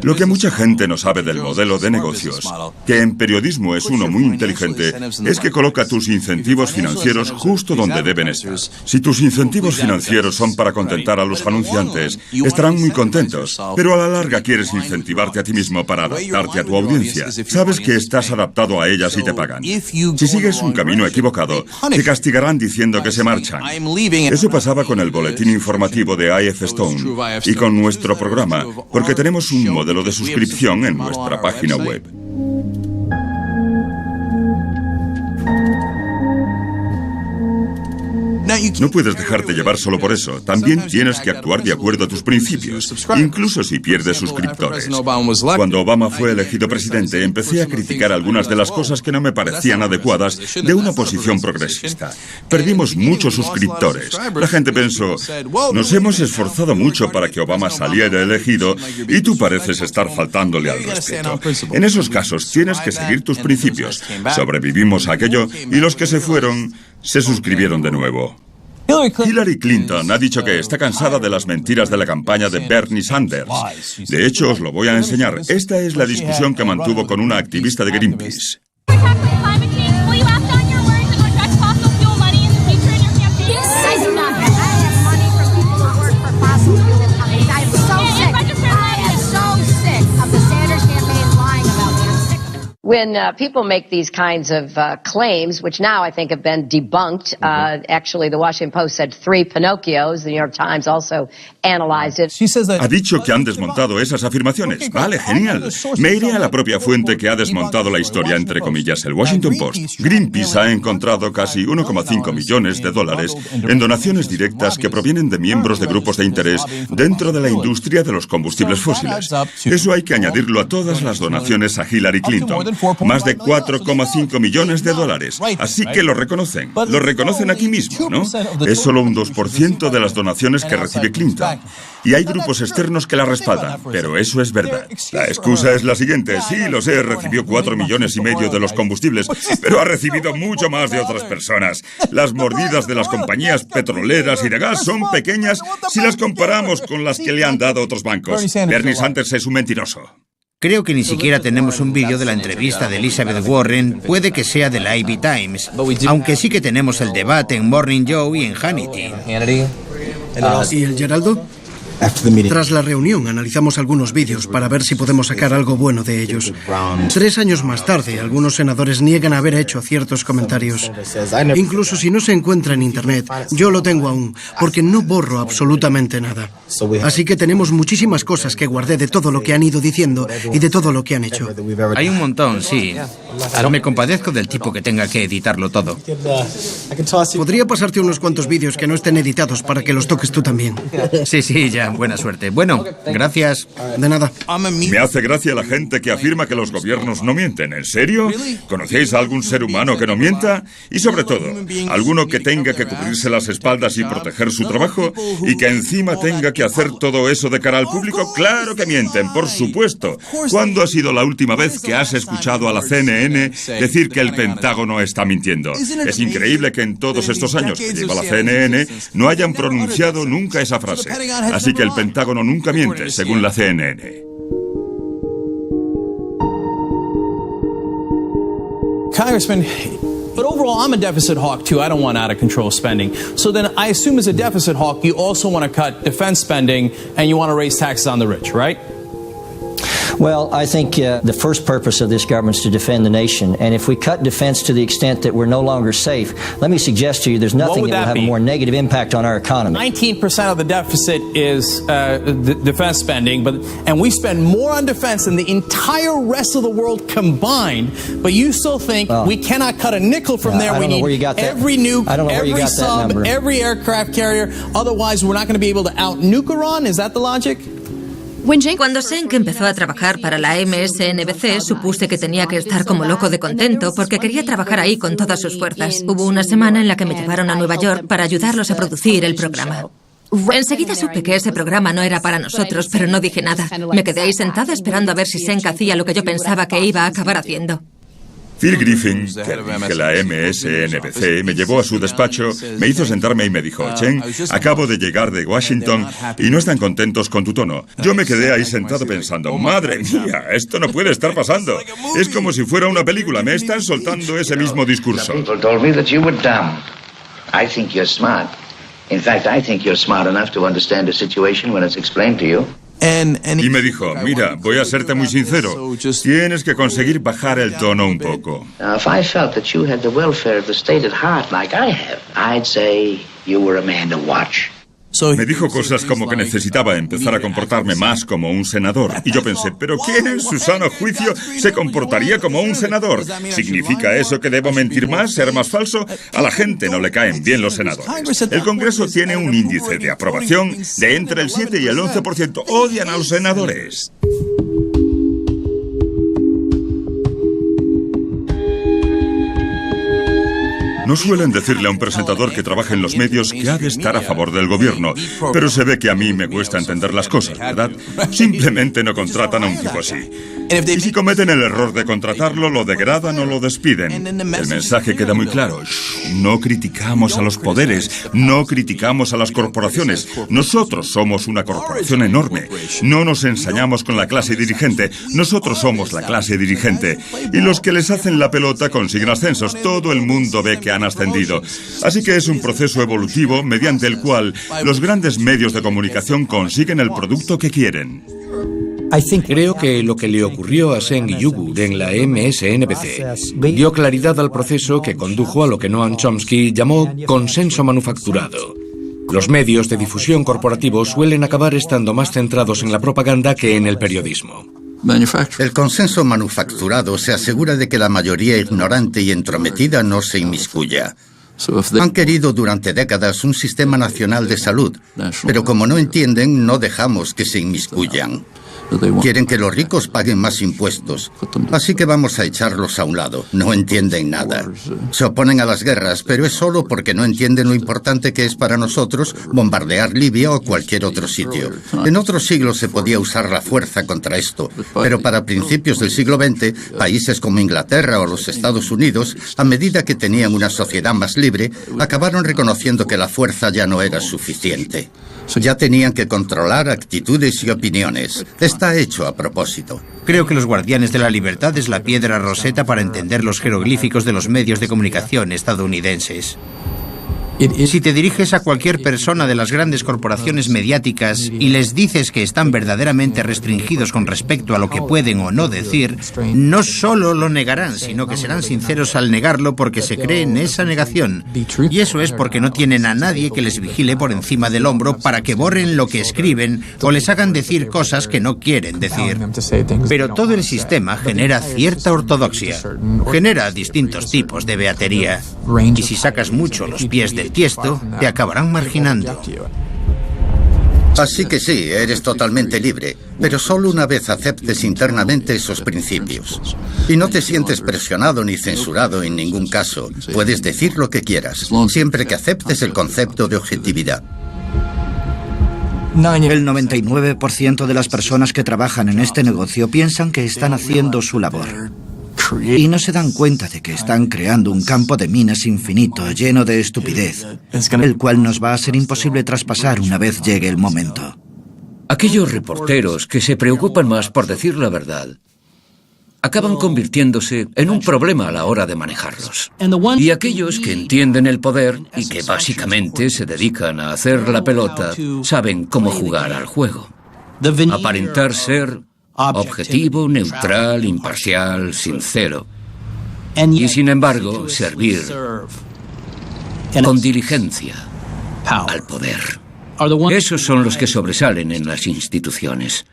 Lo que mucha gente no sabe del modelo de negocios, que en periodismo es uno muy inteligente, es que coloca tus incentivos financieros justo donde deben estar. Si tus incentivos financieros son para contentar a los anunciantes, estarán muy contentos, pero a la larga quieres incentivarte a ti mismo para adaptarte a tu audiencia. Sabes que estás adaptado a ellas y te pagan. Si sigues un camino equivocado, te castigarán diciendo que se marchan. Eso pasaba con el boletín informativo de I.F. Stone y con nuestro programa, porque tenemos un modelo de suscripción en nuestra página web. No puedes dejarte llevar solo por eso. También tienes que actuar de acuerdo a tus principios, incluso si pierdes suscriptores. Cuando Obama fue elegido presidente, empecé a criticar algunas de las cosas que no me parecían adecuadas de una posición progresista. Perdimos muchos suscriptores. La gente pensó: nos hemos esforzado mucho para que Obama saliera elegido y tú pareces estar faltándole al respeto. En esos casos tienes que seguir tus principios. Sobrevivimos a aquello y los que se fueron se suscribieron de nuevo. Hillary Clinton ha dicho que está cansada de las mentiras de la campaña de Bernie Sanders. De hecho, os lo voy a enseñar. Esta es la discusión que mantuvo con una activista de Greenpeace. When people make these kinds of claims, which now I think have been debunked, actually the Washington Post said 3 Pinocchios, the New York Times also analyzed it. Ha dicho que han desmontado esas afirmaciones. Vale, genial. Me iré a la propia fuente que ha desmontado la historia, entre comillas, el Washington Post. Greenpeace ha encontrado casi 1,5 millones de dólares en donaciones directas que provienen de miembros de grupos de interés dentro de la industria de los combustibles fósiles. Eso hay que añadirlo a todas las donaciones a Hillary Clinton. Más de 4,5 millones de dólares. Así que lo reconocen. Lo reconocen aquí mismo, ¿no? Es solo un 2% de las donaciones que recibe Clinton. Y hay grupos externos que la respaldan, pero eso es verdad. La excusa es la siguiente. Sí, lo sé, recibió 4,5 millones de los combustibles, pero ha recibido mucho más de otras personas. Las mordidas de las compañías petroleras y de gas son pequeñas si las comparamos con las que le han dado otros bancos. Bernie Sanders es un mentiroso. Creo que ni siquiera tenemos un vídeo de la entrevista de Elizabeth Warren, puede que sea de la IB Times, aunque sí que tenemos el debate en Morning Joe y en Hannity. ¿Y el Geraldo? Tras la reunión analizamos algunos vídeos para ver si podemos sacar algo bueno de ellos. 3 años más tarde, algunos senadores niegan haber hecho ciertos comentarios. Incluso si no se encuentra en Internet, yo lo tengo aún, porque no borro absolutamente nada. Así que tenemos muchísimas cosas que guardé de todo lo que han ido diciendo y de todo lo que han hecho. Hay un montón, sí. Me compadezco del tipo que tenga que editarlo todo. Podría pasarte unos cuantos vídeos que no estén editados para que los toques tú también. Sí, ya. Buena suerte. Bueno, gracias. De nada. Me hace gracia la gente que afirma que los gobiernos no mienten. ¿En serio? ¿Conocéis a algún ser humano que no mienta? Y sobre todo, alguno que tenga que cubrirse las espaldas y proteger su trabajo y que encima tenga que hacer todo eso de cara al público. ¡Claro que mienten! ¡Por supuesto! ¿Cuándo ha sido la última vez que has escuchado a la CNN decir que el Pentágono está mintiendo? Es increíble que en todos estos años que lleva la CNN no hayan pronunciado nunca esa frase. Así que el Pentágono nunca miente, según la CNN. Congressman, but overall, I'm a deficit hawk, too. I don't want out-of-control spending. So then I assume as a deficit hawk, you also want to cut defense spending and you want to raise taxes on the rich, right? Well, I think the first purpose of this government is to defend the nation. And if we cut defense to the extent that we're no longer safe, let me suggest to you there's nothing that will have a more negative impact on our economy. 19% of the deficit is defense spending, and we spend more on defense than the entire rest of the world combined. But you still think we cannot cut a nickel from there. We need every nuke, every sub, every aircraft carrier. Otherwise, we're not going to be able to out-nuke Iran. Is that the logic? Cuando Senk empezó a trabajar para la MSNBC, supuse que tenía que estar como loco de contento porque quería trabajar ahí con todas sus fuerzas. Hubo una semana en la que me llevaron a Nueva York para ayudarlos a producir el programa. Enseguida supe que ese programa no era para nosotros, pero no dije nada. Me quedé ahí sentada esperando a ver si Senk hacía lo que yo pensaba que iba a acabar haciendo. Phil Griffin, que dirige la MSNBC, me llevó a su despacho, me hizo sentarme y me dijo: Chen, acabo de llegar de Washington y no están contentos con tu tono. Yo me quedé ahí sentado pensando: madre mía, esto no puede estar pasando. Es como si fuera una película, me están soltando ese mismo discurso. Y me dijo: mira, voy a serte muy sincero, tienes que conseguir bajar el tono un poco. If I felt that you had the welfare of the state at heart like I have, I'd say you were a man to watch. Me dijo cosas como que necesitaba empezar a comportarme más como un senador. Y yo pensé, ¿pero quién en su sano juicio se comportaría como un senador? ¿Significa eso que debo mentir más, ser más falso? A la gente no le caen bien los senadores. El Congreso tiene un índice de aprobación de entre el 7 y el 11%. Odian a los senadores. No suelen decirle a un presentador que trabaja en los medios que ha de estar a favor del gobierno, pero se ve que a mí me cuesta entender las cosas, ¿verdad? Simplemente no contratan a un tipo así. Y si cometen el error de contratarlo, lo degradan o lo despiden. El mensaje queda muy claro. No criticamos a los poderes, no criticamos a las corporaciones. Nosotros somos una corporación enorme. No nos ensañamos con la clase dirigente. Nosotros somos la clase dirigente. Y los que les hacen la pelota consiguen ascensos. Todo el mundo ve que han ascendido. Así que es un proceso evolutivo mediante el cual los grandes medios de comunicación consiguen el producto que quieren. Creo que lo que le ocurrió a Seng Yugur en la MSNBC dio claridad al proceso que condujo a lo que Noam Chomsky llamó consenso manufacturado. Los medios de difusión corporativos suelen acabar estando más centrados en la propaganda que en el periodismo. El consenso manufacturado se asegura de que la mayoría ignorante y entrometida no se inmiscuya. Han querido durante décadas un sistema nacional de salud, pero como no entienden, no dejamos que se inmiscuyan. Quieren que los ricos paguen más impuestos, así que vamos a echarlos a un lado. No entienden nada. Se oponen a las guerras, pero es solo porque no entienden lo importante que es para nosotros bombardear Libia o cualquier otro sitio. En otros siglos se podía usar la fuerza contra esto, pero para principios del siglo XX, países como Inglaterra o los Estados Unidos, a medida que tenían una sociedad más libre, acabaron reconociendo que la fuerza ya no era suficiente. Ya tenían que controlar actitudes y opiniones. Está hecho a propósito. Creo que los guardianes de la libertad es la piedra roseta para entender los jeroglíficos de los medios de comunicación estadounidenses. Si te diriges a cualquier persona de las grandes corporaciones mediáticas y les dices que están verdaderamente restringidos con respecto a lo que pueden o no decir, no solo lo negarán, sino que serán sinceros al negarlo porque se creen esa negación. Y eso es porque no tienen a nadie que les vigile por encima del hombro para que borren lo que escriben o les hagan decir cosas que no quieren decir. Pero todo el sistema genera cierta ortodoxia, genera distintos tipos de beatería. Y si sacas mucho los pies del tiesto, te acabarán marginando. Así que sí, eres totalmente libre, pero solo una vez aceptes internamente esos principios. Y no te sientes presionado ni censurado en ningún caso. Puedes decir lo que quieras, siempre que aceptes el concepto de objetividad. El 99% de las personas que trabajan en este negocio piensan que están haciendo su labor. Y no se dan cuenta de que están creando un campo de minas infinito, lleno de estupidez, el cual nos va a ser imposible traspasar una vez llegue el momento. Aquellos reporteros que se preocupan más por decir la verdad acaban convirtiéndose en un problema a la hora de manejarlos. Y aquellos que entienden el poder y que básicamente se dedican a hacer la pelota saben cómo jugar al juego. Aparentar ser objetivo, neutral, imparcial, sincero. Y sin embargo, servir con diligencia al poder. Esos son los que sobresalen en las instituciones.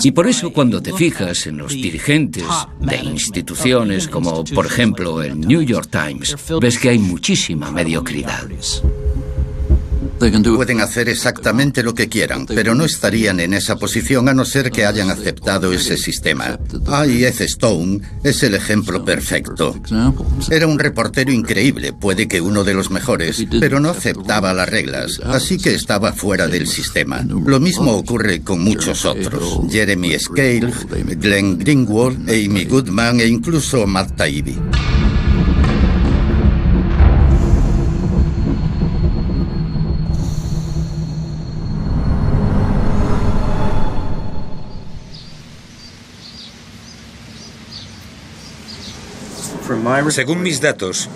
Y por eso cuando te fijas en los dirigentes de instituciones como, por ejemplo, el New York Times, ves que hay muchísima mediocridad. Pueden hacer exactamente lo que quieran, pero no estarían en esa posición a no ser que hayan aceptado ese sistema. I.F. Stone es el ejemplo perfecto. Era un reportero increíble, puede que uno de los mejores, pero no aceptaba las reglas, así que estaba fuera del sistema. Lo mismo ocurre con muchos otros. Jeremy Scale, Glenn Greenwald, Amy Goodman e incluso Matt Taibbi. Según mis datos,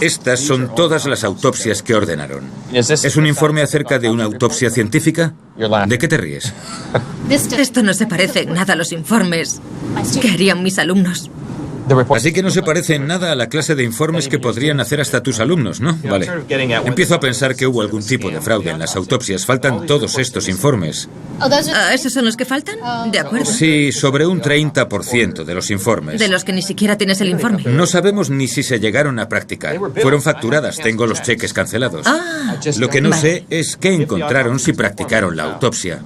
estas son todas las autopsias que ordenaron. ¿Es un informe acerca de una autopsia científica? ¿De qué te ríes? Esto no se parece en nada a los informes que harían mis alumnos. Así que no se parece en nada a la clase de informes que podrían hacer hasta tus alumnos, ¿no? Vale. Empiezo a pensar que hubo algún tipo de fraude en las autopsias. Faltan todos estos informes. ¿Esos son los que faltan? De acuerdo. Sí, sobre un 30% de los informes. De los que ni siquiera tienes el informe. No sabemos ni si se llegaron a practicar. Fueron facturadas, tengo los cheques cancelados. Lo que no sé es qué encontraron si practicaron la autopsia.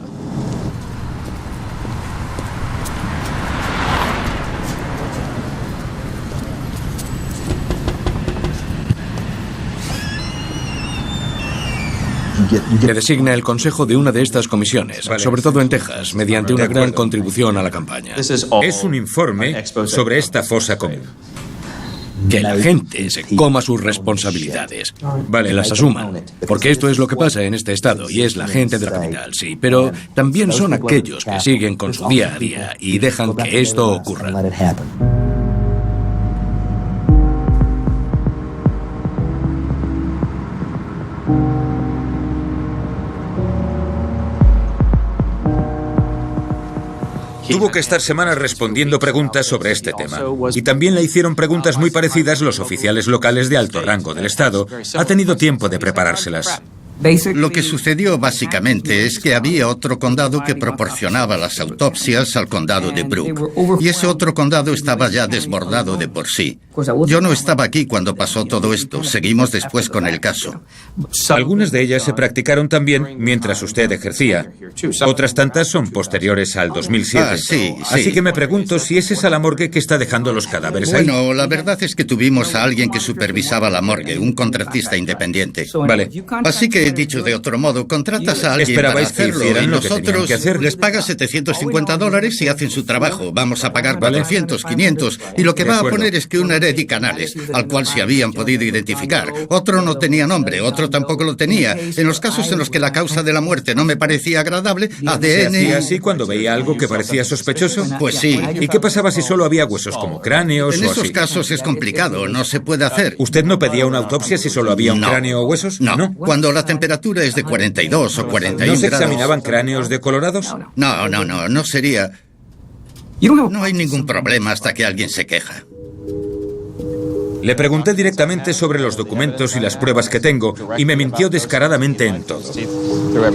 Le designa el consejo de una de estas comisiones, sobre todo en Texas, mediante una gran contribución a la campaña. Es un informe sobre esta fosa común. Que la gente se coma sus responsabilidades. Vale, las asuman. Porque esto es lo que pasa en este estado, y es la gente de la capital, sí. Pero también son aquellos que siguen con su día a día y dejan que esto ocurra. Tuvo que estar semanas respondiendo preguntas sobre este tema. Y también le hicieron preguntas muy parecidas los oficiales locales de alto rango del Estado. Ha tenido tiempo de preparárselas. Lo que sucedió básicamente es que había otro condado que proporcionaba las autopsias al condado de Brooke. Y ese otro condado estaba ya desbordado de por sí. Yo no estaba aquí cuando pasó todo esto. Seguimos después con el caso. Algunas de ellas se practicaron también mientras usted ejercía. Otras tantas son posteriores al 2007. Sí. Así que me pregunto si es esa la morgue que está dejando los cadáveres ahí. Bueno, la verdad es que tuvimos a alguien que supervisaba la morgue, un contratista independiente. Vale. Así que, dicho de otro modo, contratas a alguien para hacerlo y nosotros les pagas $750 y hacen su trabajo. Vamos a pagar 400, 500 y lo que va a poner es que un Eddie Canales, al cual se habían podido identificar. Otro no tenía nombre, otro tampoco lo tenía. En los casos en los que la causa de la muerte no me parecía agradable, ADN... ¿Se hacía así cuando veía algo que parecía sospechoso? Pues sí. ¿Y qué pasaba si solo había huesos como cráneos en o así? esos casos es complicado, no se puede hacer. ¿Usted no pedía una autopsia si solo había un cráneo o huesos? No. Cuando la temperatura es de 42 o 41 grados. ¿No se grados. examinaban cráneos decolorados? No sería... No hay ningún problema hasta que alguien se queja. Le pregunté directamente sobre los documentos y las pruebas que tengo y me mintió descaradamente en todo.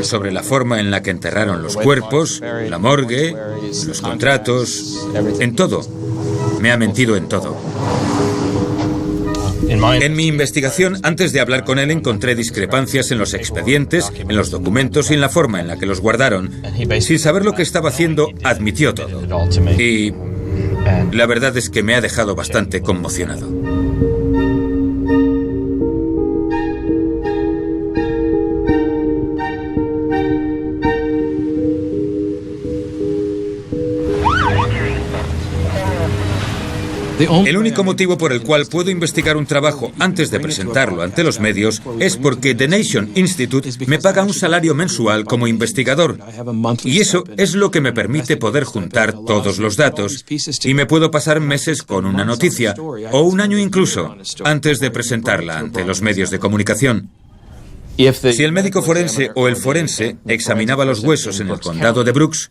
Sobre la forma en la que enterraron los cuerpos, la morgue, los contratos, en todo. Me ha mentido en todo. En mi investigación, antes de hablar con él, encontré discrepancias en los expedientes, en los documentos y en la forma en la que los guardaron. Sin saber lo que estaba haciendo, admitió todo. Y la verdad es que me ha dejado bastante conmocionado. El único motivo por el cual puedo investigar un trabajo antes de presentarlo ante los medios es porque The Nation Institute me paga un salario mensual como investigador. Y eso es lo que me permite poder juntar todos los datos. Y me puedo pasar meses con una noticia, o un año incluso, antes de presentarla ante los medios de comunicación. Si el médico forense o el forense examinaba los huesos en el condado de Brooks,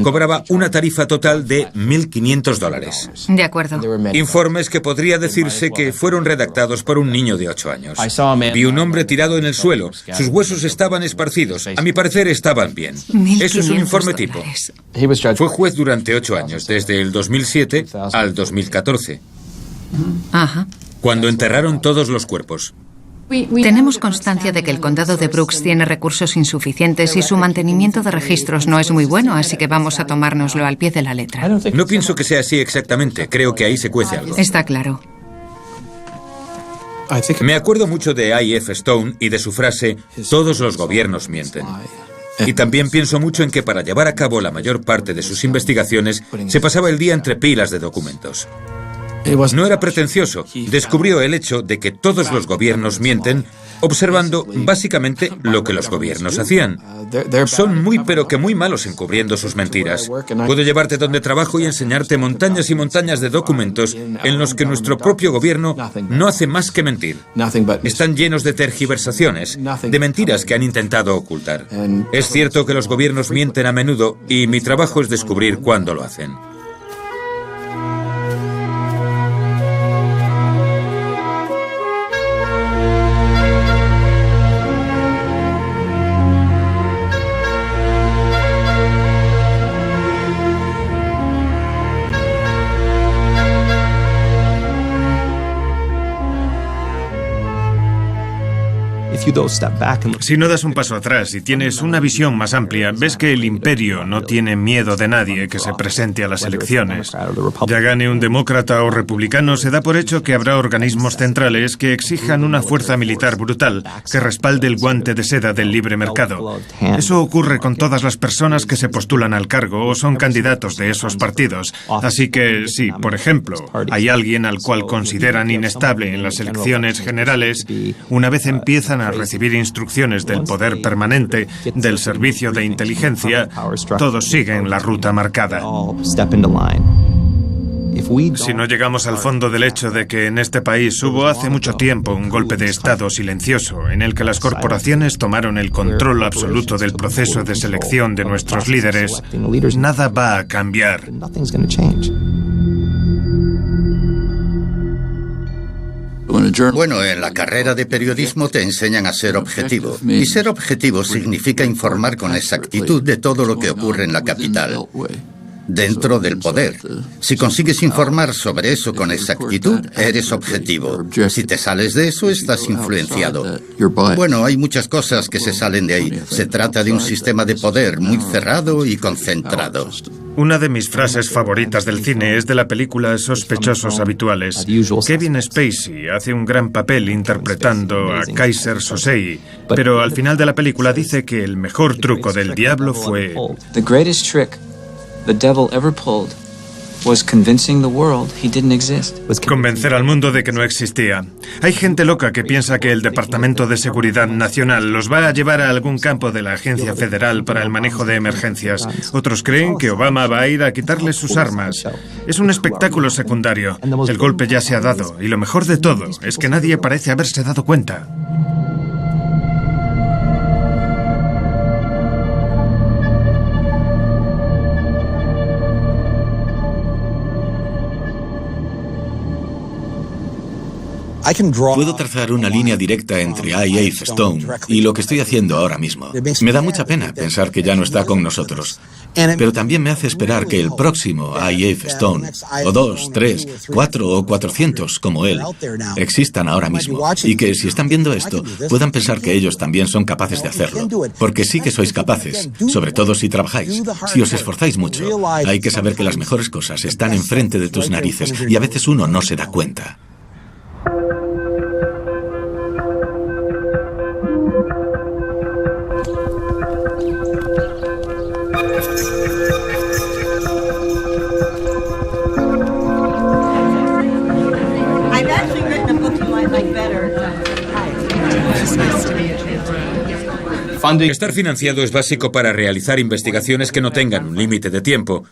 cobraba una tarifa total de $1.500. De acuerdo. Informes que podría decirse que fueron redactados por un niño de 8 años. Vi un hombre tirado en el suelo. Sus huesos estaban esparcidos. A mi parecer estaban bien. Eso es un informe tipo. Fue juez durante 8 años, desde el 2007 al 2014. Ajá. Cuando enterraron todos los cuerpos. Tenemos constancia de que el condado de Brooks tiene recursos insuficientes y su mantenimiento de registros no es muy bueno, así que vamos a tomárnoslo al pie de la letra. No pienso que sea así exactamente. Creo que ahí se cuece algo. Está claro. Me acuerdo mucho de I.F. Stone y de su frase, todos los gobiernos mienten. Y también pienso mucho en que para llevar a cabo la mayor parte de sus investigaciones se pasaba el día entre pilas de documentos. No era pretencioso. Descubrió el hecho de que todos los gobiernos mienten observando básicamente lo que los gobiernos hacían. Son muy pero que muy malos encubriendo sus mentiras. Puedo llevarte donde trabajo y enseñarte montañas y montañas de documentos en los que nuestro propio gobierno no hace más que mentir. Están llenos de tergiversaciones, de mentiras que han intentado ocultar. Es cierto que los gobiernos mienten a menudo y mi trabajo es descubrir cuándo lo hacen. Si no das un paso atrás y tienes una visión más amplia, ves que el imperio no tiene miedo de nadie que se presente a las elecciones. Ya gane un demócrata o republicano, se da por hecho que habrá organismos centrales que exijan una fuerza militar brutal que respalde el guante de seda del libre mercado. Eso ocurre con todas las personas que se postulan al cargo o son candidatos de esos partidos. Así que, si, por ejemplo, hay alguien al cual consideran inestable en las elecciones generales, una vez empiezan a recibir instrucciones del poder permanente, del servicio de inteligencia, todos siguen la ruta marcada. Si no llegamos al fondo del hecho de que en este país hubo hace mucho tiempo un golpe de Estado silencioso en el que las corporaciones tomaron el control absoluto del proceso de selección de nuestros líderes, nada va a cambiar. Bueno, en la carrera de periodismo te enseñan a ser objetivo. Y ser objetivo significa informar con exactitud de todo lo que ocurre en la capital, dentro del poder. Si consigues informar sobre eso con exactitud, eres objetivo. Si te sales de eso, estás influenciado. Bueno, hay muchas cosas que se salen de ahí. Se trata de un sistema de poder muy cerrado y concentrado. Una de mis frases favoritas del cine es de la película Sospechosos Habituales. Kevin Spacey hace un gran papel interpretando a Kaiser Sosei, pero al final de la película dice que el mejor truco del diablo fue... The greatest trick the devil ever pulled was convincing the world he didn't exist. Convencer al mundo de que no existía. Hay gente loca que piensa que el Departamento de Seguridad Nacional los va a llevar a algún campo de la Agencia Federal para el manejo de emergencias. Otros creen que Obama va a ir a quitarles sus armas. Es un espectáculo secundario. El golpe ya se ha dado, y lo mejor de todo es que nadie parece haberse dado cuenta. Puedo trazar una línea directa entre I.F. Stone y lo que estoy haciendo ahora mismo. Me da mucha pena pensar que ya no está con nosotros. Pero también me hace esperar que el próximo I.F. Stone, o 2, 3, 4 o 400 como él, existan ahora mismo. Y que si están viendo esto, puedan pensar que ellos también son capaces de hacerlo. Porque sí que sois capaces, sobre todo si trabajáis, si os esforzáis mucho. Hay que saber que las mejores cosas están enfrente de tus narices y a veces uno no se da cuenta. Estar financiado es básico para realizar investigaciones que no tengan un límite de tiempo.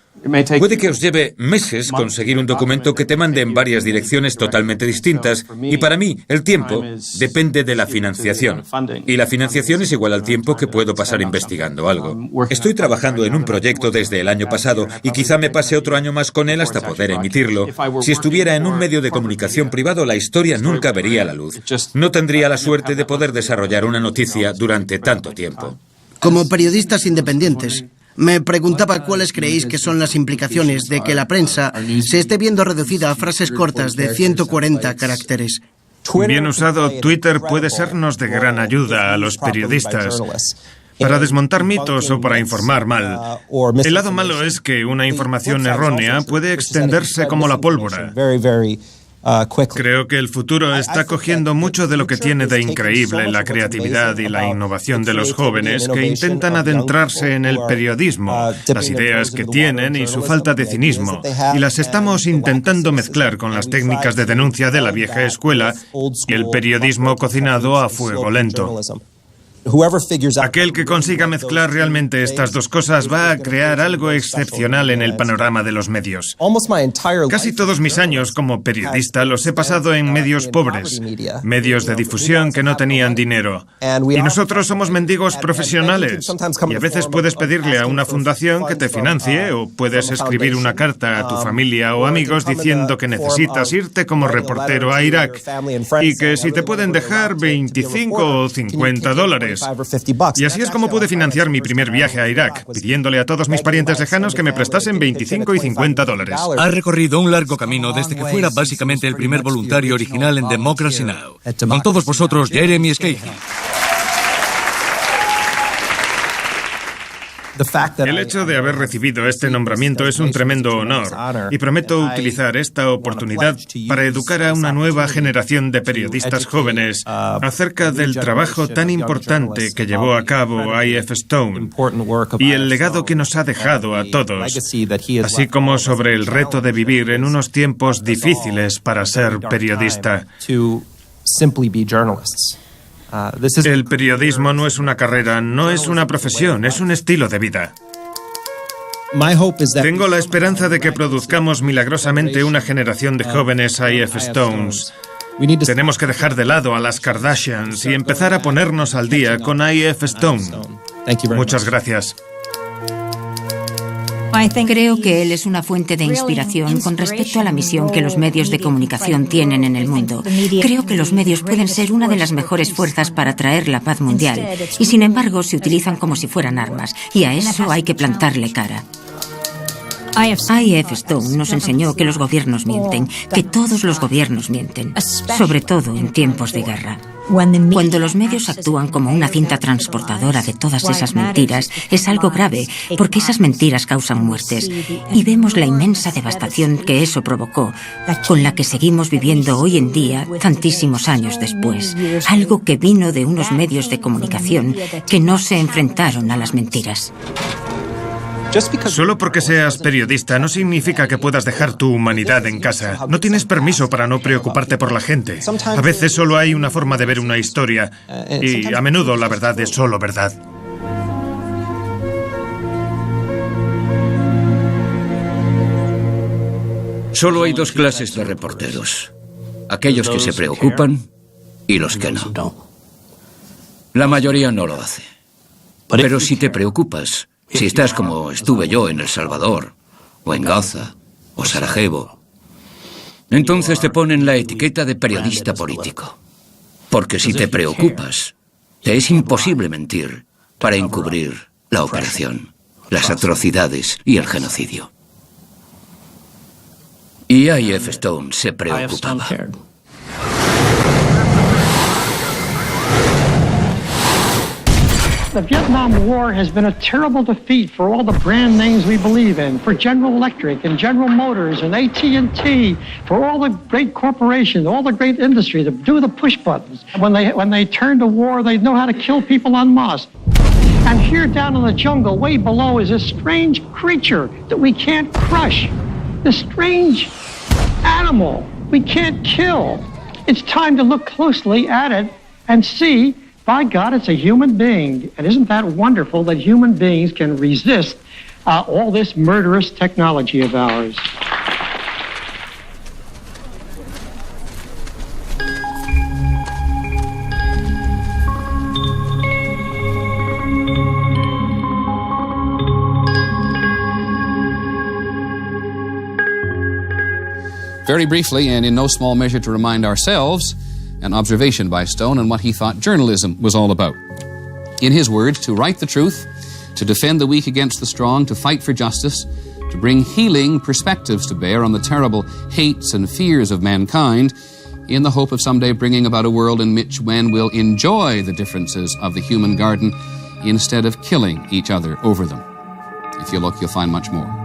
Puede que os lleve meses conseguir un documento que te mande en varias direcciones totalmente distintas, y para mí el tiempo depende de la financiación. Y la financiación es igual al tiempo que puedo pasar investigando algo. Estoy trabajando en un proyecto desde el año pasado y quizá me pase otro año más con él hasta poder emitirlo. Si estuviera en un medio de comunicación privado, la historia nunca vería la luz. No tendría la suerte de poder desarrollar una noticia durante tanto tiempo. Como periodistas independientes, me preguntaba cuáles creéis que son las implicaciones de que la prensa se esté viendo reducida a frases cortas de 140 caracteres. Bien usado, Twitter puede sernos de gran ayuda a los periodistas para desmontar mitos o para informar mal. El lado malo es que una información errónea puede extenderse como la pólvora. Creo que el futuro está cogiendo mucho de lo que tiene de increíble la creatividad y la innovación de los jóvenes que intentan adentrarse en el periodismo, las ideas que tienen y su falta de cinismo, y las estamos intentando mezclar con las técnicas de denuncia de la vieja escuela y el periodismo cocinado a fuego lento. Aquel que consiga mezclar realmente estas dos cosas va a crear algo excepcional en el panorama de los medios. Casi todos mis años como periodista los he pasado en medios pobres, medios de difusión que no tenían dinero. Y nosotros somos mendigos profesionales. Y a veces puedes pedirle a una fundación que te financie o puedes escribir una carta a tu familia o amigos diciendo que necesitas irte como reportero a Irak y que si te pueden dejar 25 o 50 dólares. Y así es como pude financiar mi primer viaje a Irak, pidiéndole a todos mis parientes lejanos que me prestasen 25 y 50 dólares. Ha recorrido un largo camino desde que fuera básicamente el primer voluntario original en Democracy Now! Con todos vosotros, Jeremy Scahill. El hecho de haber recibido este nombramiento es un tremendo honor y prometo utilizar esta oportunidad para educar a una nueva generación de periodistas jóvenes acerca del trabajo tan importante que llevó a cabo I.F. Stone y el legado que nos ha dejado a todos, así como sobre el reto de vivir en unos tiempos difíciles para ser periodista. El periodismo no es una carrera, no es una profesión, es un estilo de vida. Tengo la esperanza de que produzcamos milagrosamente una generación de jóvenes IF Stones. Tenemos que dejar de lado a las Kardashians y empezar a ponernos al día con IF Stone. Muchas gracias. Creo que él es una fuente de inspiración con respecto a la misión que los medios de comunicación tienen en el mundo. Creo que los medios pueden ser una de las mejores fuerzas para traer la paz mundial y, sin embargo, se utilizan como si fueran armas, y a eso hay que plantarle cara. IF Stone nos enseñó que los gobiernos mienten, que todos los gobiernos mienten, sobre todo en tiempos de guerra. Cuando los medios actúan como una cinta transportadora de todas esas mentiras, es algo grave, porque esas mentiras causan muertes. Y vemos la inmensa devastación que eso provocó, con la que seguimos viviendo hoy en día, tantísimos años después. Algo que vino de unos medios de comunicación que no se enfrentaron a las mentiras. Solo porque seas periodista no significa que puedas dejar tu humanidad en casa. No tienes permiso para no preocuparte por la gente. A veces solo hay una forma de ver una historia y a menudo la verdad es solo verdad. Solo hay dos clases de reporteros. Aquellos que se preocupan y los que no. La mayoría no lo hace. Pero si te preocupas, si estás como estuve yo en El Salvador, o en Gaza, o Sarajevo, entonces te ponen la etiqueta de periodista político. Porque si te preocupas, te es imposible mentir para encubrir la operación, las atrocidades y el genocidio. Y IF Stone se preocupaba. The Vietnam War has been a terrible defeat for all the brand names we believe in, for General Electric and General Motors and AT&T, for all the great corporations, all the great industry that do the push buttons. When they turn to war, they know how to kill people en masse. And here down in the jungle, way below, is this strange creature that we can't crush. This strange animal we can't kill. It's time to look closely at it and see, by God, it's a human being. And isn't that wonderful that human beings can resist all this murderous technology of ours? Very briefly, and in no small measure to remind ourselves, an observation by Stone on what he thought journalism was all about. In his words, to write the truth, to defend the weak against the strong, to fight for justice, to bring healing perspectives to bear on the terrible hates and fears of mankind, in the hope of someday bringing about a world in which men will enjoy the differences of the human garden instead of killing each other over them. If you look, you'll find much more.